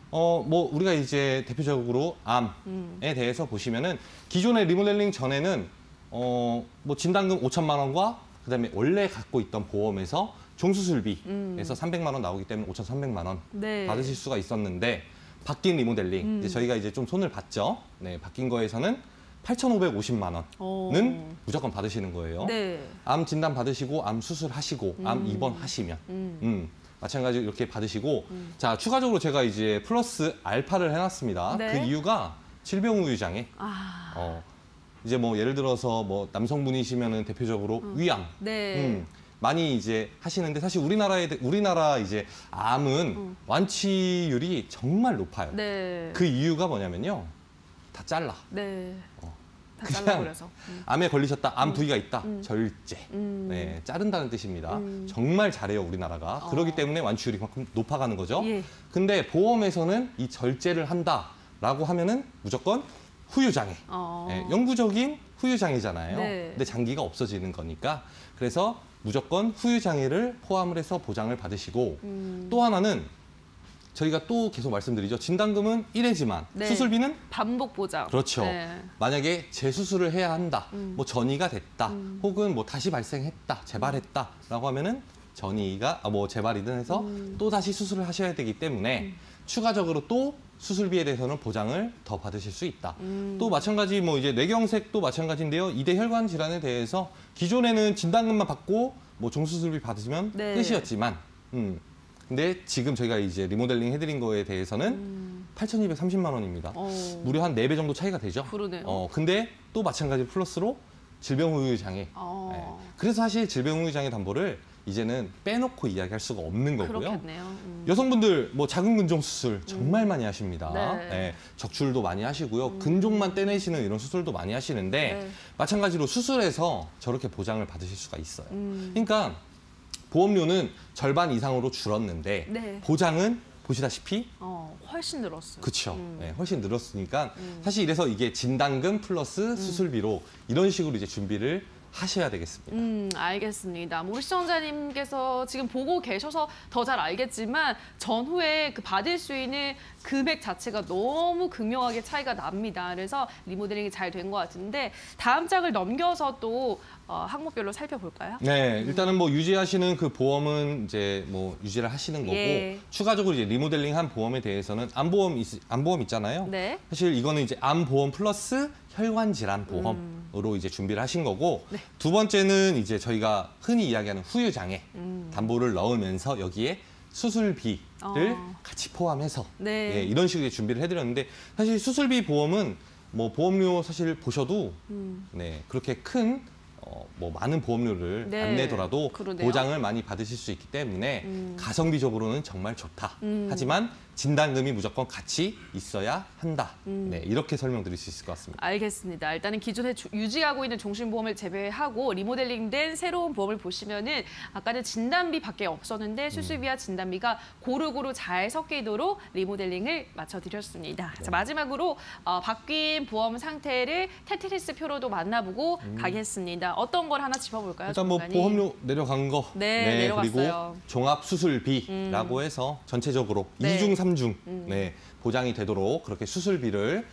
뭐 우리가 이제 대표적으로 암에 대해서 보시면은 기존의 리모델링 전에는 뭐 진단금 5천만 원과 그다음에 원래 갖고 있던 보험에서 종수술비에서 300만 원 나오기 때문에 5,300만 원 네. 받으실 수가 있었는데 바뀐 리모델링 이제 저희가 이제 좀 손을 봤죠. 네, 바뀐 거에서는 8,550만 원은 무조건 받으시는 거예요. 네. 암 진단 받으시고 암 수술하시고 암 입원하시면 마찬가지로 이렇게 받으시고 자 추가적으로 제가 이제 플러스 알파를 해놨습니다. 네. 그 이유가 질병우유장애. 이제 뭐 예를 들어서 뭐 남성분이시면은 대표적으로 위암. 네. 많이 이제 하시는데 사실 우리나라 이제 암은 완치율이 정말 높아요. 네. 그 이유가 뭐냐면요. 다 잘라. 네. 다 그냥 잘라버려서. 암에 걸리셨다, 암 부위가 있다, 절제. 네, 자른다는 뜻입니다. 정말 잘해요, 우리나라가. 그렇기 때문에 완치율이 그만큼 높아가는 거죠. 예. 근데 보험에서는 이 절제를 한다라고 하면은 무조건 후유장애. 네, 영구적인 후유장애잖아요. 네. 근데 장기가 없어지는 거니까. 그래서 무조건 후유장애를 포함을 해서 보장을 받으시고 또 하나는 저희가 또 계속 말씀드리죠. 진단금은 1회지만 네. 수술비는 반복 보장. 그렇죠. 네. 만약에 재수술을 해야 한다, 뭐 전이가 됐다, 혹은 뭐 다시 발생했다, 재발했다라고 하면은 전이가 뭐 재발이든 해서 또 다시 수술을 하셔야 되기 때문에 추가적으로 또 수술비에 대해서는 보장을 더 받으실 수 있다. 또 마찬가지 뭐 이제 뇌경색도 마찬가지인데요. 이대 혈관 질환에 대해서 기존에는 진단금만 받고 뭐 종수술비 받으시면 네. 끝이었지만, 근데 지금 저희가 이제 리모델링 해드린 거에 대해서는 8,230만 원입니다. 무려 한 4배 정도 차이가 되죠. 그러네요. 근데 또 마찬가지 플러스로 질병후유장애. 네. 그래서 사실 질병후유장애 담보를 이제는 빼놓고 이야기할 수가 없는 거고요. 그렇겠네요. 여성분들 뭐 자궁 근종 수술 정말 많이 하십니다. 네. 네, 적출도 많이 하시고요. 근종만 떼내시는 이런 수술도 많이 하시는데 네. 마찬가지로 수술해서 저렇게 보장을 받으실 수가 있어요. 그러니까 보험료는 절반 이상으로 줄었는데 네. 보장은 보시다시피 훨씬 늘었어요. 그렇죠. 네, 훨씬 늘었으니까 사실 이래서 이게 진단금 플러스 수술비로 이런 식으로 이제 준비를 하셔야 되겠습니다. 알겠습니다. 우리 시청자님께서 지금 보고 계셔서 더 잘 알겠지만 전후에 그 받을 수 있는 금액 자체가 너무 극명하게 차이가 납니다. 그래서 리모델링이 잘 된 것 같은데 다음 장을 넘겨서 또 항목별로 살펴볼까요? 네, 일단은 뭐 유지하시는 그 보험은 이제 뭐 유지를 하시는 거고 예. 추가적으로 이제 리모델링한 보험에 대해서는 암보험 있잖아요. 네. 사실 이거는 이제 암보험 플러스 혈관 질환 보험으로 이제 준비를 하신 거고 네. 두 번째는 이제 저희가 흔히 이야기하는 후유장애 담보를 넣으면서 여기에 수술비를 같이 포함해서 네. 예, 이런 식으로 준비를 해드렸는데 사실 수술비 보험은 뭐 보험료 사실 보셔도 네, 그렇게 큰 뭐 많은 보험료를 네, 안 내더라도 그러네요. 보장을 많이 받으실 수 있기 때문에 가성비적으로는 정말 좋다. 하지만 진단금이 무조건 같이 있어야 한다. 네, 이렇게 설명드릴 수 있을 것 같습니다. 알겠습니다. 일단은 기존에 유지하고 있는 종신보험을 제외하고 리모델링된 새로운 보험을 보시면은 아까는 진단비밖에 없었는데 수술비와 진단비가 고루고루 잘 섞이도록 리모델링을 맞춰드렸습니다. 자, 마지막으로 바뀐 보험 상태를 테트리스 표로도 만나보고 가겠습니다. 어떤 걸 하나 짚어볼까요? 일단 뭐 전문가님? 보험료 내려간 거, 네, 내려갔어요. 그리고 종합수술비라고 해서 전체적으로 네. 이중 삼중 네, 보장이 되도록 그렇게 수술비를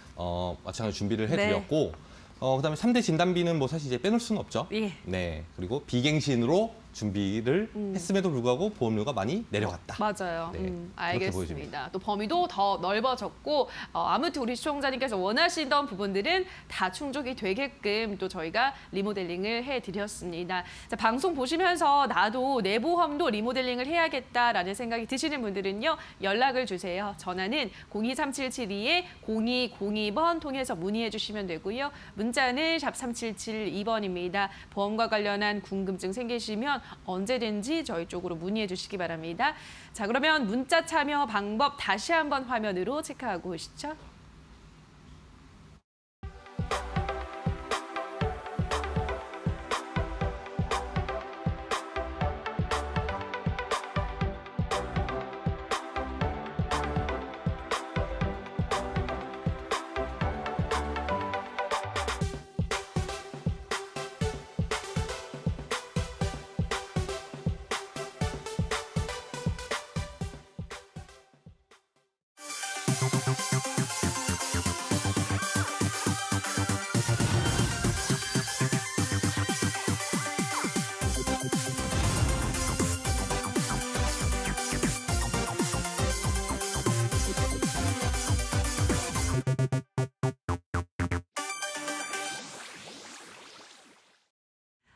마찬가지로 준비를 해드렸고, 그다음에 3대 진단비는 뭐 사실 이제 빼놓을 수는 없죠. 예. 네, 그리고 비갱신으로 준비를 했음에도 불구하고 보험료가 많이 내려갔다. 맞아요. 네, 그렇게 알겠습니다. 보여집니다. 또 범위도 더 넓어졌고 아무튼 우리 시청자님께서 원하시던 부분들은 다 충족이 되게끔 또 저희가 리모델링을 해드렸습니다. 자, 방송 보시면서 나도 내 보험도 리모델링을 해야겠다라는 생각이 드시는 분들은요. 연락을 주세요. 전화는 023772-0202번 통해서 문의해 주시면 되고요. 문자는 샵 3772번입니다. 보험과 관련한 궁금증 생기시면 언제든지 저희 쪽으로 문의해 주시기 바랍니다. 자, 그러면 문자 참여 방법 다시 한번 화면으로 체크하고 오시죠.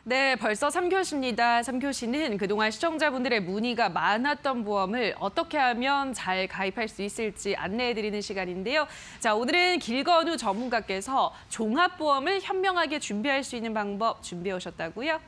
네, 벌써 3교시입니다. 3교시는 그동안 시청자분들의 문의가 많았던 보험을 어떻게 하면 잘 가입할 수 있을지 안내해드리는 시간인데요. 자, 오늘은 길건우 전문가께서 종합보험을 현명하게 준비할 수 있는 방법 준비해 오셨다고요?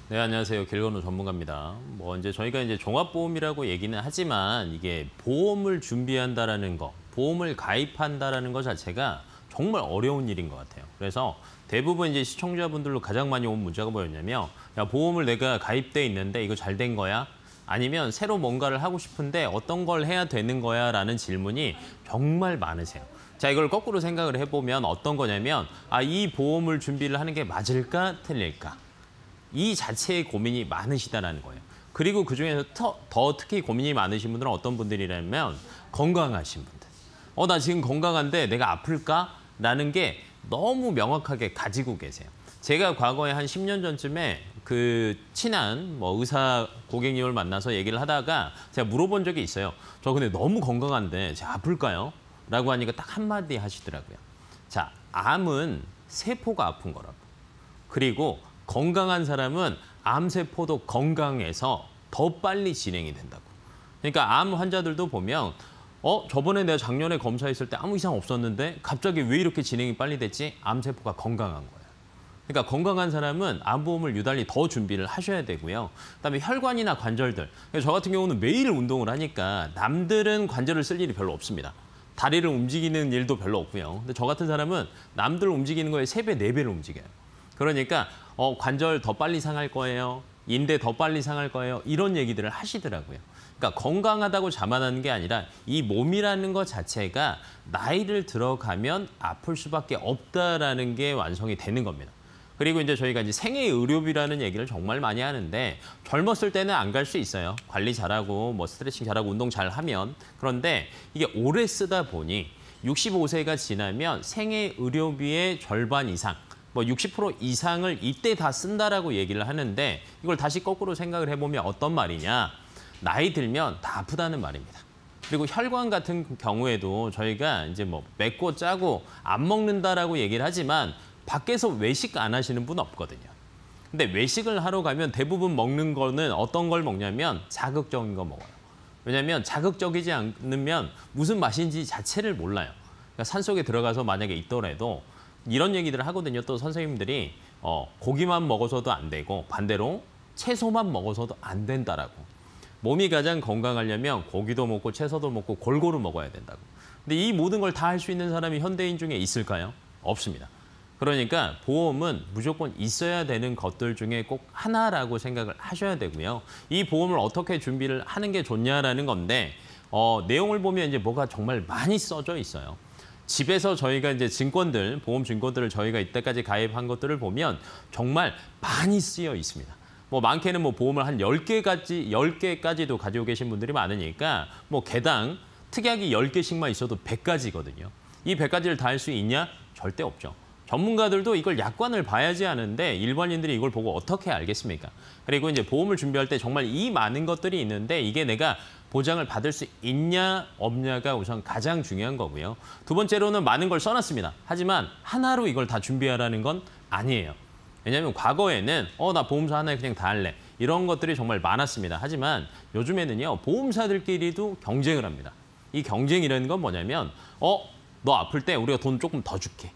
네, 안녕하세요. 길건우 전문가입니다. 이제 저희가 이제 종합보험이라고 얘기는 하지만 이게 보험을 준비한다라는 거, 보험을 가입한다라는 것 자체가 정말 어려운 일인 것 같아요. 그래서 대부분 이제 시청자분들로 가장 많이 온 문자가 뭐였냐면, 야, 보험을 내가 가입돼 있는데 이거 잘 된 거야? 아니면 새로 뭔가를 하고 싶은데 어떤 걸 해야 되는 거야? 라는 질문이 정말 많으세요. 자, 이걸 거꾸로 생각을 해보면 어떤 거냐면, 이 보험을 준비를 하는 게 맞을까, 틀릴까? 이 자체의 고민이 많으시다라는 거예요. 그리고 그중에서 더 특히 고민이 많으신 분들은 어떤 분들이라면 건강하신 분들. 나 지금 건강한데 내가 아플까? 라는 게 너무 명확하게 가지고 계세요. 제가 과거에 한 10년 전쯤에 그 친한 의사 고객님을 만나서 얘기를 하다가 제가 물어본 적이 있어요. 저 근데 너무 건강한데 제가 아플까요? 라고 하니까 딱 한마디 하시더라고요. 자, 암은 세포가 아픈 거라고. 그리고 건강한 사람은 암세포도 건강해서 더 빨리 진행이 된다고. 그러니까 암 환자들도 보면 저번에 내가 작년에 검사했을 때 아무 이상 없었는데 갑자기 왜 이렇게 진행이 빨리 됐지? 암세포가 건강한 거예요. 그러니까 건강한 사람은 암보험을 유달리 더 준비를 하셔야 되고요. 그다음에 혈관이나 관절들. 저 같은 경우는 매일 운동을 하니까 남들은 관절을 쓸 일이 별로 없습니다. 다리를 움직이는 일도 별로 없고요. 근데 저 같은 사람은 남들 움직이는 거에 3배, 4배를 움직여요. 그러니까 관절 더 빨리 상할 거예요. 인대 더 빨리 상할 거예요. 이런 얘기들을 하시더라고요. 그러니까 건강하다고 자만하는 게 아니라 이 몸이라는 것 자체가 나이를 들어가면 아플 수밖에 없다라는 게 완성이 되는 겁니다. 그리고 이제 저희가 이제 생애 의료비라는 얘기를 정말 많이 하는데 젊었을 때는 안 갈 수 있어요. 관리 잘하고 스트레칭 잘하고 운동 잘하면. 그런데 이게 오래 쓰다 보니 65세가 지나면 생애 의료비의 절반 이상 60% 이상을 이때 다 쓴다라고 얘기를 하는데 이걸 다시 거꾸로 생각을 해보면 어떤 말이냐. 나이 들면 다 아프다는 말입니다. 그리고 혈관 같은 경우에도 저희가 이제 맵고 짜고 안 먹는다라고 얘기를 하지만 밖에서 외식 안 하시는 분 없거든요. 근데 외식을 하러 가면 대부분 먹는 거는 어떤 걸 먹냐면 자극적인 거 먹어요. 왜냐하면 자극적이지 않으면 무슨 맛인지 자체를 몰라요. 그러니까 산속에 들어가서 만약에 있더라도 이런 얘기들을 하거든요. 또 선생님들이 고기만 먹어서도 안 되고 반대로 채소만 먹어서도 안 된다라고. 몸이 가장 건강하려면 고기도 먹고 채소도 먹고 골고루 먹어야 된다고. 근데 이 모든 걸 다 할 수 있는 사람이 현대인 중에 있을까요? 없습니다. 그러니까 보험은 무조건 있어야 되는 것들 중에 꼭 하나라고 생각을 하셔야 되고요. 이 보험을 어떻게 준비를 하는 게 좋냐라는 건데 내용을 보면 이제 뭐가 정말 많이 써져 있어요. 집에서 저희가 이제 증권들, 보험 증권들을 저희가 이때까지 가입한 것들을 보면 정말 많이 쓰여 있습니다. 뭐 많게는 뭐 보험을 한 10개까지도 가지고 계신 분들이 많으니까 뭐 개당 특약이 10개씩만 있어도 100가지거든요. 이 100가지를 다 할 수 있냐? 절대 없죠. 전문가들도 이걸 약관을 봐야지 하는데 일반인들이 이걸 보고 어떻게 알겠습니까? 그리고 이제 보험을 준비할 때 정말 이 많은 것들이 있는데 이게 내가 보장을 받을 수 있냐 없냐가 우선 가장 중요한 거고요. 두 번째로는 많은 걸 써놨습니다. 하지만 하나로 이걸 다 준비하라는 건 아니에요. 왜냐하면 과거에는 나 보험사 하나에 그냥 다 할래. 이런 것들이 정말 많았습니다. 하지만 요즘에는요. 보험사들끼리도 경쟁을 합니다. 이 경쟁이라는 건 뭐냐면 너 아플 때 우리가 돈 조금 더 줄게.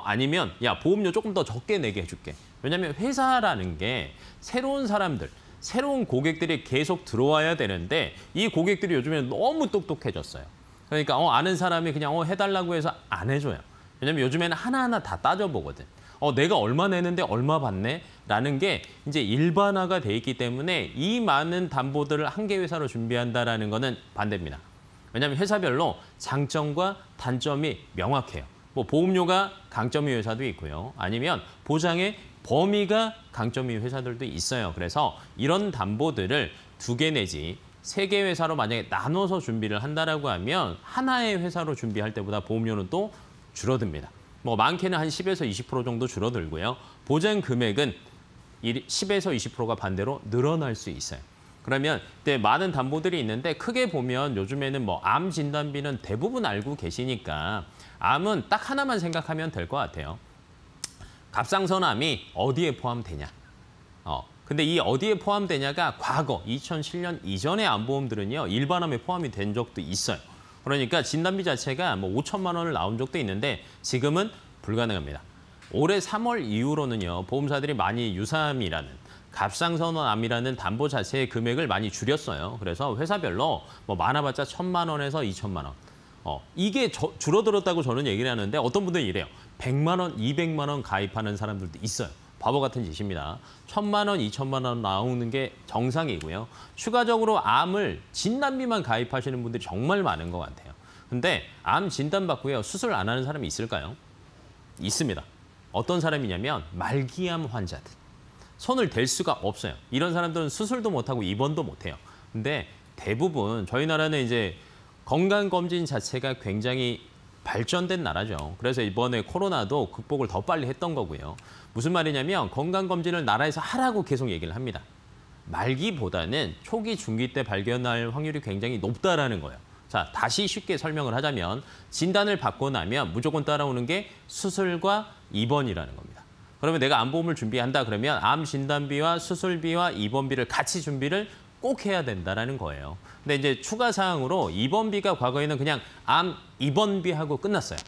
아니면 야 보험료 조금 더 적게 내게 해줄게. 왜냐하면 회사라는 게 새로운 사람들, 새로운 고객들이 계속 들어와야 되는데 이 고객들이 요즘에는 너무 똑똑해졌어요. 그러니까 아는 사람이 그냥 해달라고 해서 안 해줘요. 왜냐하면 요즘에는 하나하나 다 따져보거든. 내가 얼마 내는데 얼마 받네? 라는 게 이제 일반화가 돼 있기 때문에 이 많은 담보들을 한 개 회사로 준비한다라는 거는 반대입니다. 왜냐하면 회사별로 장점과 단점이 명확해요. 뭐 보험료가 강점이 회사도 있고요. 아니면 보장의 범위가 강점이 회사들도 있어요. 그래서 이런 담보들을 2개 내지 3개 회사로 만약에 나눠서 준비를 한다라고 하면 하나의 회사로 준비할 때보다 보험료는 또 줄어듭니다. 뭐 많게는 한 10에서 20% 정도 줄어들고요. 보장 금액은 10에서 20%가 반대로 늘어날 수 있어요. 그러면 많은 담보들이 있는데 크게 보면 요즘에는 뭐 암 진단비는 대부분 알고 계시니까 암은 딱 하나만 생각하면 될 것 같아요. 갑상선암이 어디에 포함되냐. 근데 이 어디에 포함되냐가 과거 2007년 이전의 암보험들은요. 일반암에 포함이 된 적도 있어요. 그러니까 진단비 자체가 뭐 5천만 원을 나온 적도 있는데 지금은 불가능합니다. 올해 3월 이후로는요. 보험사들이 많이 유사암이라는 갑상선암이라는 담보 자체의 금액을 많이 줄였어요. 그래서 회사별로 뭐 많아봤자 1,000만 원에서 2천만 원. 이게 줄어들었다고 저는 얘기를 하는데 어떤 분들은 이래요. 100만 원, 200만 원 가입하는 사람들도 있어요. 바보 같은 짓입니다. 1,000만 원, 2천만 원 나오는 게 정상이고요. 추가적으로 암을 진단비만 가입하시는 분들이 정말 많은 것 같아요. 근데 암 진단받고요. 수술 안 하는 사람이 있을까요? 있습니다. 어떤 사람이냐면 말기암 환자들. 손을 댈 수가 없어요. 이런 사람들은 수술도 못하고 입원도 못해요. 근데 대부분 저희 나라는 이제 건강검진 자체가 굉장히 발전된 나라죠. 그래서 이번에 코로나도 극복을 더 빨리 했던 거고요. 무슨 말이냐면 건강검진을 나라에서 하라고 계속 얘기를 합니다. 말기보다는 초기, 중기 때 발견할 확률이 굉장히 높다라는 거예요. 자, 다시 쉽게 설명을 하자면 진단을 받고 나면 무조건 따라오는 게 수술과 입원이라는 겁니다. 그러면 내가 암보험을 준비한다 그러면 암 진단비와 수술비와 입원비를 같이 준비를 꼭 해야 된다라는 거예요. 근데 이제 추가 사항으로 입원비가 과거에는 그냥 암 입원비하고 끝났어요.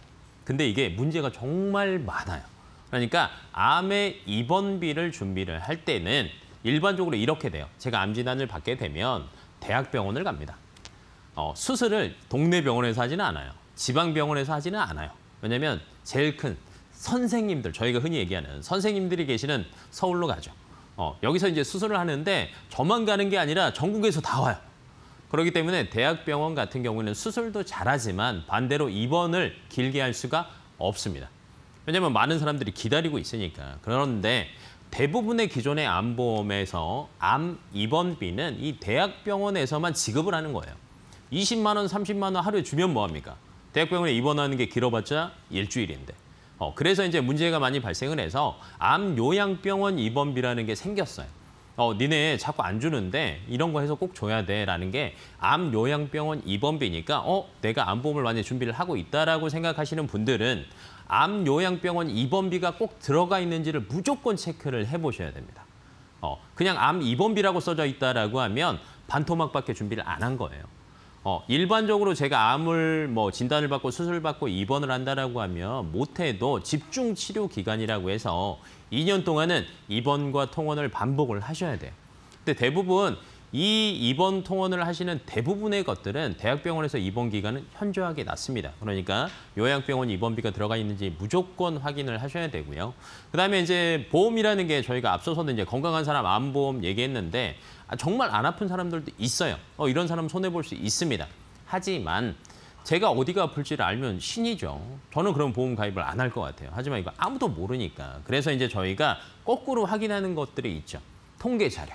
근데 이게 문제가 정말 많아요. 그러니까 암의 입원비를 준비를 할 때는 일반적으로 이렇게 돼요. 제가 암 진단을 받게 되면 대학병원을 갑니다. 수술을 동네 병원에서 하지는 않아요. 지방병원에서 하지는 않아요. 왜냐하면 제일 큰 선생님들, 저희가 흔히 얘기하는 선생님들이 계시는 서울로 가죠. 여기서 이제 수술을 하는데 저만 가는 게 아니라 전국에서 다 와요. 그렇기 때문에 대학병원 같은 경우는 수술도 잘하지만 반대로 입원을 길게 할 수가 없습니다. 왜냐하면 많은 사람들이 기다리고 있으니까. 그런데 대부분의 기존의 암보험에서 암 입원비는 이 대학병원에서만 지급을 하는 거예요. 20만 원, 30만 원 하루에 주면 뭐합니까? 대학병원에 입원하는 게 길어봤자 일주일인데. 그래서 이제 문제가 많이 발생을 해서 암요양병원 입원비라는 게 생겼어요. 니네 자꾸 안 주는데 이런 거 해서 꼭 줘야 돼라는 게 암요양병원 입원비니까 내가 암보험을 많이 준비를 하고 있다라고 생각하시는 분들은 암요양병원 입원비가 꼭 들어가 있는지를 무조건 체크를 해보셔야 됩니다. 그냥 암 입원비라고 써져 있다라고 하면 반토막밖에 준비를 안 한 거예요. 일반적으로 제가 암을 진단을 받고 수술을 받고 입원을 한다라고 하면 못해도 집중 치료 기간이라고 해서 2년 동안은 입원과 통원을 반복을 하셔야 돼요. 근데 대부분 이 입원 통원을 하시는 대부분의 것들은 대학병원에서 입원 기간은 현저하게 낮습니다. 그러니까 요양병원 입원비가 들어가 있는지 무조건 확인을 하셔야 되고요. 그다음에 이제 보험이라는 게 저희가 앞서서도 이제 건강한 사람 암보험 얘기했는데 정말 안 아픈 사람들도 있어요. 이런 사람 손해 볼 수 있습니다. 하지만 제가 어디가 아플지를 알면 신이죠. 저는 그런 보험 가입을 안 할 것 같아요. 하지만 이거 아무도 모르니까. 그래서 이제 저희가 거꾸로 확인하는 것들이 있죠. 통계 자료.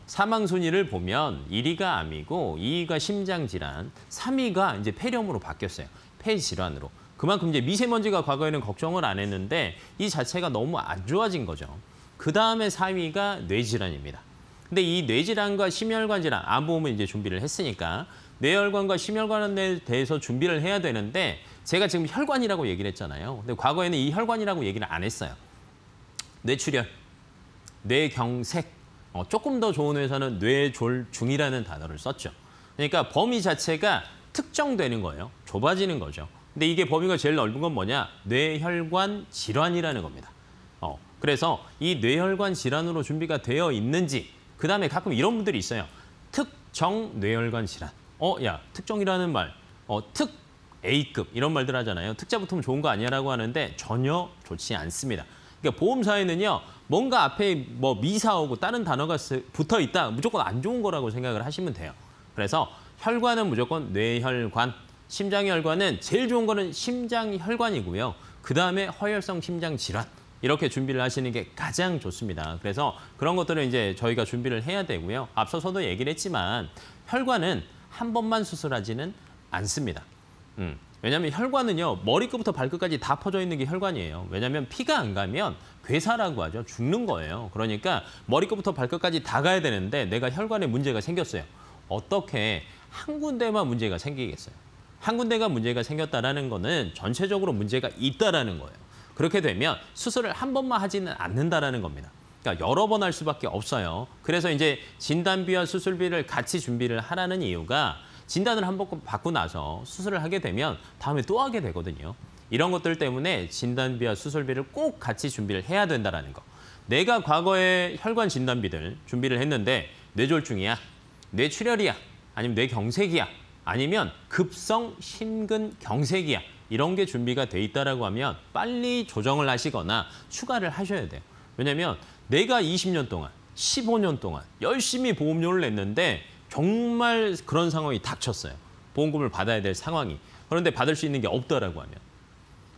사망 순위를 보면 1위가 암이고 2위가 심장질환, 3위가 이제 폐렴으로 바뀌었어요. 폐질환으로. 그만큼 이제 미세먼지가 과거에는 걱정을 안 했는데 이 자체가 너무 안 좋아진 거죠. 그 다음에 4위가 뇌질환입니다. 근데 이 뇌질환과 심혈관 질환, 암보험을 이제 준비를 했으니까 뇌혈관과 심혈관에 대해서 준비를 해야 되는데 제가 지금 혈관이라고 얘기를 했잖아요. 근데 과거에는 이 혈관이라고 얘기를 안 했어요. 뇌출혈, 뇌경색, 조금 더 좋은 회사는 뇌졸중이라는 단어를 썼죠. 그러니까 범위 자체가 특정되는 거예요. 좁아지는 거죠. 근데 이게 범위가 제일 넓은 건 뭐냐? 뇌혈관 질환이라는 겁니다. 그래서 이 뇌혈관 질환으로 준비가 되어 있는지, 그다음에 가끔 이런 분들이 있어요. 특정 뇌혈관 질환. 야, 특정이라는 말, 특 A급 이런 말들 하잖아요. 특자 붙으면 좋은 거 아니야라고 하는데 전혀 좋지 않습니다. 그러니까 보험사에는요, 뭔가 앞에 미사오고 다른 단어가 붙어 있다, 무조건 안 좋은 거라고 생각을 하시면 돼요. 그래서 혈관은 무조건 뇌혈관, 심장혈관은 제일 좋은 거는 심장혈관이고요. 그 다음에 허혈성 심장 질환. 이렇게 준비를 하시는 게 가장 좋습니다. 그래서 그런 것들은 이제 저희가 준비를 해야 되고요. 앞서서도 얘기를 했지만 혈관은 한 번만 수술하지는 않습니다. 왜냐하면 혈관은요, 머리끝부터 발끝까지 다 퍼져 있는 게 혈관이에요. 왜냐하면 피가 안 가면 괴사라고 하죠. 죽는 거예요. 그러니까 머리끝부터 발끝까지 다 가야 되는데 내가 혈관에 문제가 생겼어요. 어떻게 한 군데만 문제가 생기겠어요? 한 군데가 문제가 생겼다라는 거는 전체적으로 문제가 있다라는 거예요. 그렇게 되면 수술을 한 번만 하지는 않는다라는 겁니다. 그러니까 여러 번 할 수밖에 없어요. 그래서 이제 진단비와 수술비를 같이 준비를 하라는 이유가 진단을 한 번 받고 나서 수술을 하게 되면 다음에 또 하게 되거든요. 이런 것들 때문에 진단비와 수술비를 꼭 같이 준비를 해야 된다는 거. 내가 과거에 혈관 진단비들 준비를 했는데 뇌졸중이야, 뇌출혈이야, 아니면 뇌경색이야, 아니면 급성 심근경색이야. 이런 게 준비가 돼 있다라고 하면 빨리 조정을 하시거나 추가를 하셔야 돼요. 왜냐하면 내가 20년 동안, 15년 동안 열심히 보험료를 냈는데 정말 그런 상황이 닥쳤어요. 보험금을 받아야 될 상황이. 그런데 받을 수 있는 게 없다라고 하면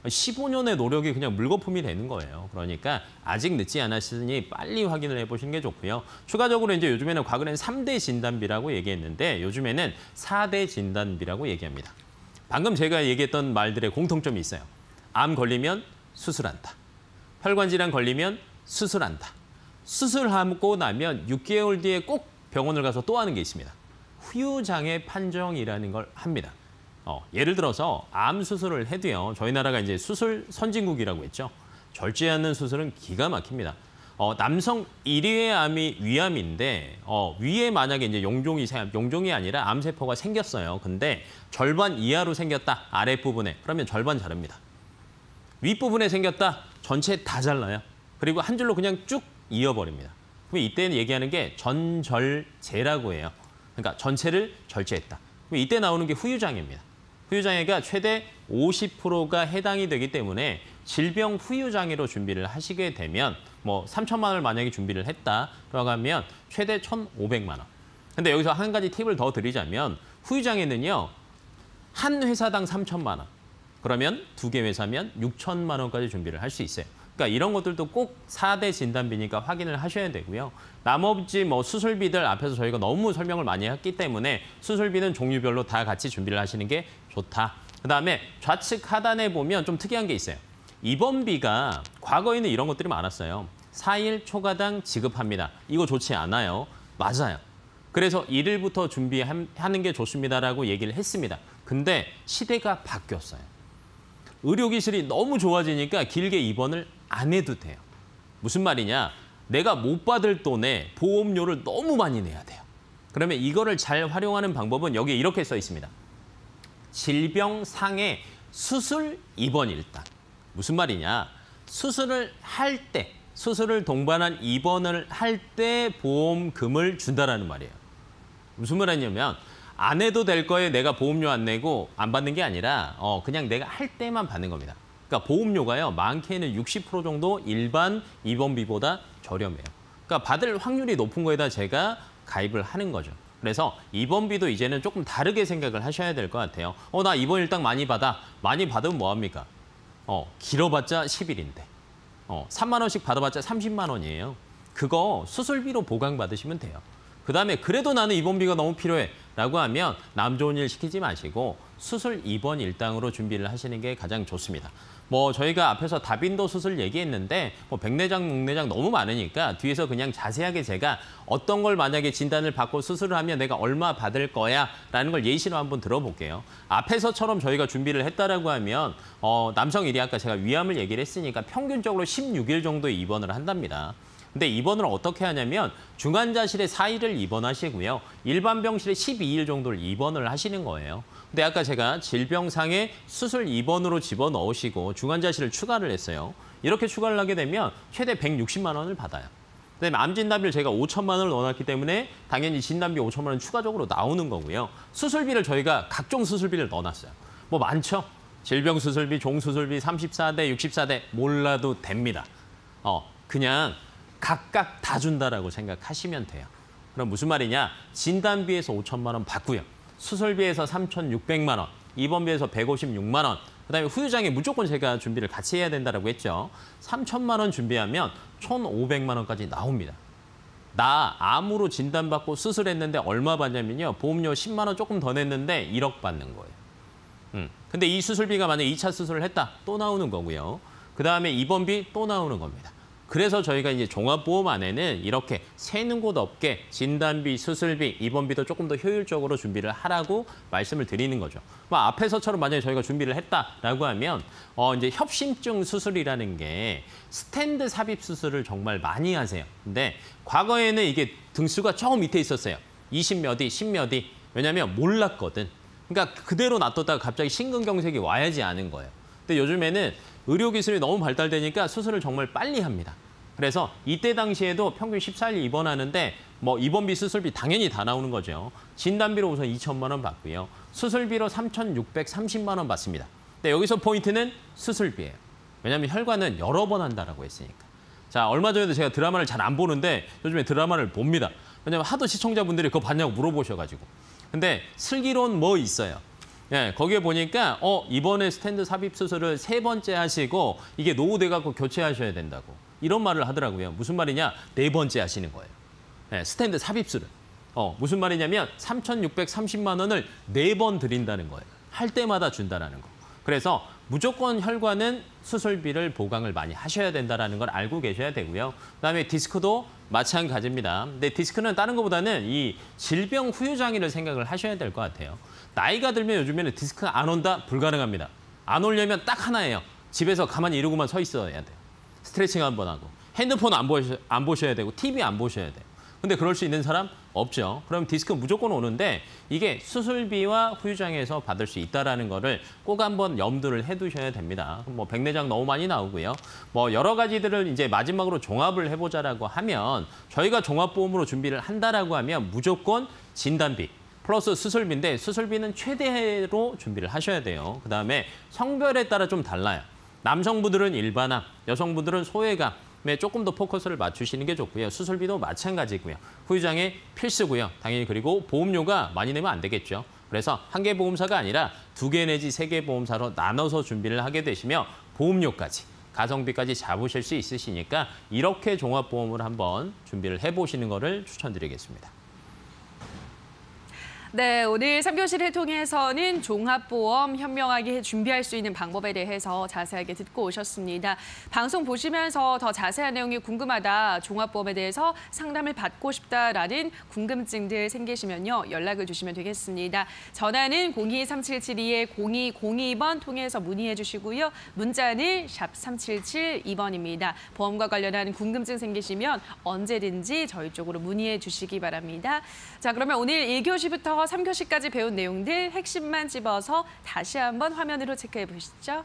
15년의 노력이 그냥 물거품이 되는 거예요. 그러니까 아직 늦지 않았으니 빨리 확인을 해보시는 게 좋고요. 추가적으로 이제 요즘에는 과거에는 3대 진단비라고 얘기했는데 요즘에는 4대 진단비라고 얘기합니다. 방금 제가 얘기했던 말들의 공통점이 있어요. 암 걸리면 수술한다. 혈관 질환 걸리면 수술한다. 수술하고 나면 6개월 뒤에 꼭 병원을 가서 또 하는 게 있습니다. 후유장애 판정이라는 걸 합니다. 예를 들어서 암 수술을 해도요. 저희 나라가 이제 수술 선진국이라고 했죠. 절제 않는 수술은 기가 막힙니다. 남성 1위의 암이 위암인데 위에 만약에 이제 용종이 아니라 암세포가 생겼어요. 근데 절반 이하로 생겼다. 아랫부분에. 그러면 절반 자릅니다. 윗부분에 생겼다. 전체 다 잘라요. 그리고 한 줄로 그냥 쭉 이어버립니다. 그럼 이때는 얘기하는 게 전절제라고 해요. 그러니까 전체를 절제했다. 그럼 이때 나오는 게 후유장애입니다. 후유장애가 최대 50%가 해당이 되기 때문에 질병 후유장애로 준비를 하시게 되면 3천만 원을 만약에 준비를 했다라고 하면 최대 1,500만 원. 근데 여기서 한 가지 팁을 더 드리자면 후유장애는요. 한 회사당 3천만 원. 그러면 2개 회사면 6천만 원까지 준비를 할 수 있어요. 그러니까 이런 것들도 꼭 4대 진단비니까 확인을 하셔야 되고요. 나머지 수술비들 앞에서 저희가 너무 설명을 많이 했기 때문에 수술비는 종류별로 다 같이 준비를 하시는 게 좋다. 그다음에 좌측 하단에 보면 좀 특이한 게 있어요. 입원비가 과거에는 이런 것들이 많았어요. 4일 초과당 지급합니다. 이거 좋지 않아요. 맞아요. 그래서 1일부터 준비하는 게 좋습니다라고 얘기를 했습니다. 근데 시대가 바뀌었어요. 의료기술이 너무 좋아지니까 길게 입원을 안 해도 돼요. 무슨 말이냐? 내가 못 받을 돈에 보험료를 너무 많이 내야 돼요. 그러면 이거를 잘 활용하는 방법은 여기에 이렇게 써 있습니다. 질병상해 수술 입원 일당. 무슨 말이냐? 수술을 할 때, 수술을 동반한 입원을 할 때 보험금을 준다라는 말이에요. 무슨 말이냐면 안 해도 될 거에 내가 보험료 안 내고 안 받는 게 아니라 그냥 내가 할 때만 받는 겁니다. 그러니까 보험료가요. 많게는 60% 정도 일반 입원비보다 저렴해요. 그러니까 받을 확률이 높은 거에다 제가 가입을 하는 거죠. 그래서 입원비도 이제는 조금 다르게 생각을 하셔야 될 것 같아요. 나 입원 일당 많이 받아. 많이 받으면 뭐합니까? 길어봤자 10일인데. 3만 원씩 받아봤자 30만 원이에요. 그거 수술비로 보강받으시면 돼요. 그다음에 그래도 나는 입원비가 너무 필요해 라고 하면 남 좋은 일 시키지 마시고 수술 입원 일당으로 준비를 하시는 게 가장 좋습니다. 저희가 앞에서 다빈도 수술 얘기했는데 백내장, 목내장 너무 많으니까 뒤에서 그냥 자세하게 제가 어떤 걸 만약에 진단을 받고 수술을 하면 내가 얼마 받을 거야 라는 걸 예시로 한번 들어볼게요. 앞에서처럼 저희가 준비를 했다라고 하면 남성일이 아까 제가 위암을 얘기를 했으니까 평균적으로 16일 정도 입원을 한답니다. 근데 입원을 어떻게 하냐면 중환자실에 4일을 입원하시고요. 일반 병실에 12일 정도를 입원을 하시는 거예요. 근데 아까 제가 질병상해 수술 입원으로 집어넣으시고 중환자실을 추가를 했어요. 이렇게 추가를 하게 되면 최대 160만 원을 받아요. 그다음에 암 진단비를 제가 5천만 원을 넣어놨기 때문에 당연히 진단비 5천만 원 추가적으로 나오는 거고요. 수술비를 저희가 각종 수술비를 넣어놨어요. 많죠? 질병 수술비, 종 수술비 34대, 64대 몰라도 됩니다. 그냥 각각 다 준다라고 생각하시면 돼요. 그럼 무슨 말이냐? 진단비에서 5천만 원 받고요. 수술비에서 3,600만 원, 입원비에서 156만 원, 그다음에 후유장애 무조건 제가 준비를 같이 해야 된다라고 했죠. 3천만 원 준비하면 1,500만 원까지 나옵니다. 나 암으로 진단받고 수술했는데 얼마 받냐면요. 보험료 10만 원 조금 더 냈는데 1억 받는 거예요. 근데 이 수술비가 만약에 2차 수술을 했다. 또 나오는 거고요. 그다음에 입원비 또 나오는 겁니다. 그래서 저희가 이제 종합보험 안에는 이렇게 새는 곳 없게 진단비, 수술비, 입원비도 조금 더 효율적으로 준비를 하라고 말씀을 드리는 거죠. 앞에서처럼 만약에 저희가 준비를 했다라고 하면 이제 협심증 수술이라는 게 스탠드 삽입 수술을 정말 많이 하세요. 근데 과거에는 이게 등수가 조금 밑에 있었어요. 20몇 위, 10몇 위. 왜냐하면 몰랐거든. 그러니까 그대로 놔뒀다가 갑자기 심근경색이 와야지 아는 거예요. 근데 요즘에는 의료기술이 너무 발달되니까 수술을 정말 빨리 합니다. 그래서 이때 당시에도 평균 14일 입원하는데 입원비, 수술비 당연히 다 나오는 거죠. 진단비로 우선 2천만 원 받고요. 수술비로 3,630만 원 받습니다. 근데 여기서 포인트는 수술비예요. 왜냐하면 혈관은 여러 번 한다라고 했으니까. 자, 얼마 전에도 제가 드라마를 잘 안 보는데 요즘에 드라마를 봅니다. 왜냐하면 하도 시청자분들이 그거 봤냐고 물어보셔가지고. 근데 슬기로운 있어요. 예, 거기에 보니까 이번에 스탠드 삽입 수술을 3번째 하시고 이게 노후돼 갖고 교체하셔야 된다고 이런 말을 하더라고요. 무슨 말이냐? 4번째 하시는 거예요. 예, 스탠드 삽입술은. 무슨 말이냐면 3,630만 원을 4번 드린다는 거예요. 할 때마다 준다라는 거. 그래서 무조건 혈관은 수술비를 보강을 많이 하셔야 된다는 걸 알고 계셔야 되고요. 그다음에 디스크도 마찬가지입니다. 근데 디스크는 다른 것보다는 이 질병 후유장애를 생각을 하셔야 될 것 같아요. 나이가 들면 요즘에는 디스크 안 온다? 불가능합니다. 안 오려면 딱 하나예요. 집에서 가만히 이러고만 서 있어야 돼요. 스트레칭 한번 하고. 핸드폰 안 보셔야 되고 TV 안 보셔야 돼요. 근데 그럴 수 있는 사람 없죠. 그럼 디스크 무조건 오는데 이게 수술비와 후유장애에서 받을 수 있다는 거를 꼭 한번 염두를 해두셔야 됩니다. 백내장 너무 많이 나오고요. 여러 가지들을 이제 마지막으로 종합을 해보자라고 하면 저희가 종합보험으로 준비를 한다라고 하면 무조건 진단비 플러스 수술비인데 수술비는 최대로 준비를 하셔야 돼요. 그다음에 성별에 따라 좀 달라요. 남성분들은 일반암, 여성분들은 소외감에 조금 더 포커스를 맞추시는 게 좋고요. 수술비도 마찬가지고요. 후유장애 필수고요. 당연히 그리고 보험료가 많이 내면 안 되겠죠. 그래서 한 개 보험사가 아니라 2개 내지 3개 보험사로 나눠서 준비를 하게 되시면 보험료까지, 가성비까지 잡으실 수 있으시니까 이렇게 종합보험을 한번 준비를 해보시는 거를 추천드리겠습니다. 네, 오늘 3교시를 통해서는 종합보험 현명하게 준비할 수 있는 방법에 대해서 자세하게 듣고 오셨습니다. 방송 보시면서 더 자세한 내용이 궁금하다, 종합보험에 대해서 상담을 받고 싶다라는 궁금증들 생기시면요, 연락을 주시면 되겠습니다. 전화는 02-3772-0202번 통해서 문의해 주시고요. 문자는 샵 3772번입니다. 보험과 관련한 궁금증 생기시면 언제든지 저희 쪽으로 문의해 주시기 바랍니다. 자, 그러면 오늘 1교시부터 3교시까지 배운 내용들 핵심만 집어서 다시 한번 화면으로 체크해 보시죠.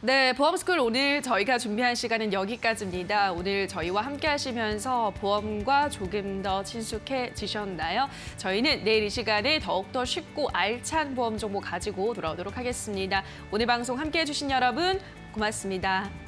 네, 보험스쿨 오늘 저희가 준비한 시간은 여기까지입니다. 오늘 저희와 함께 하시면서 보험과 조금 더 친숙해지셨나요? 저희는 내일 이 시간에 더욱더 쉽고 알찬 보험 정보 가지고 돌아오도록 하겠습니다. 오늘 방송 함께 해주신 여러분 고맙습니다.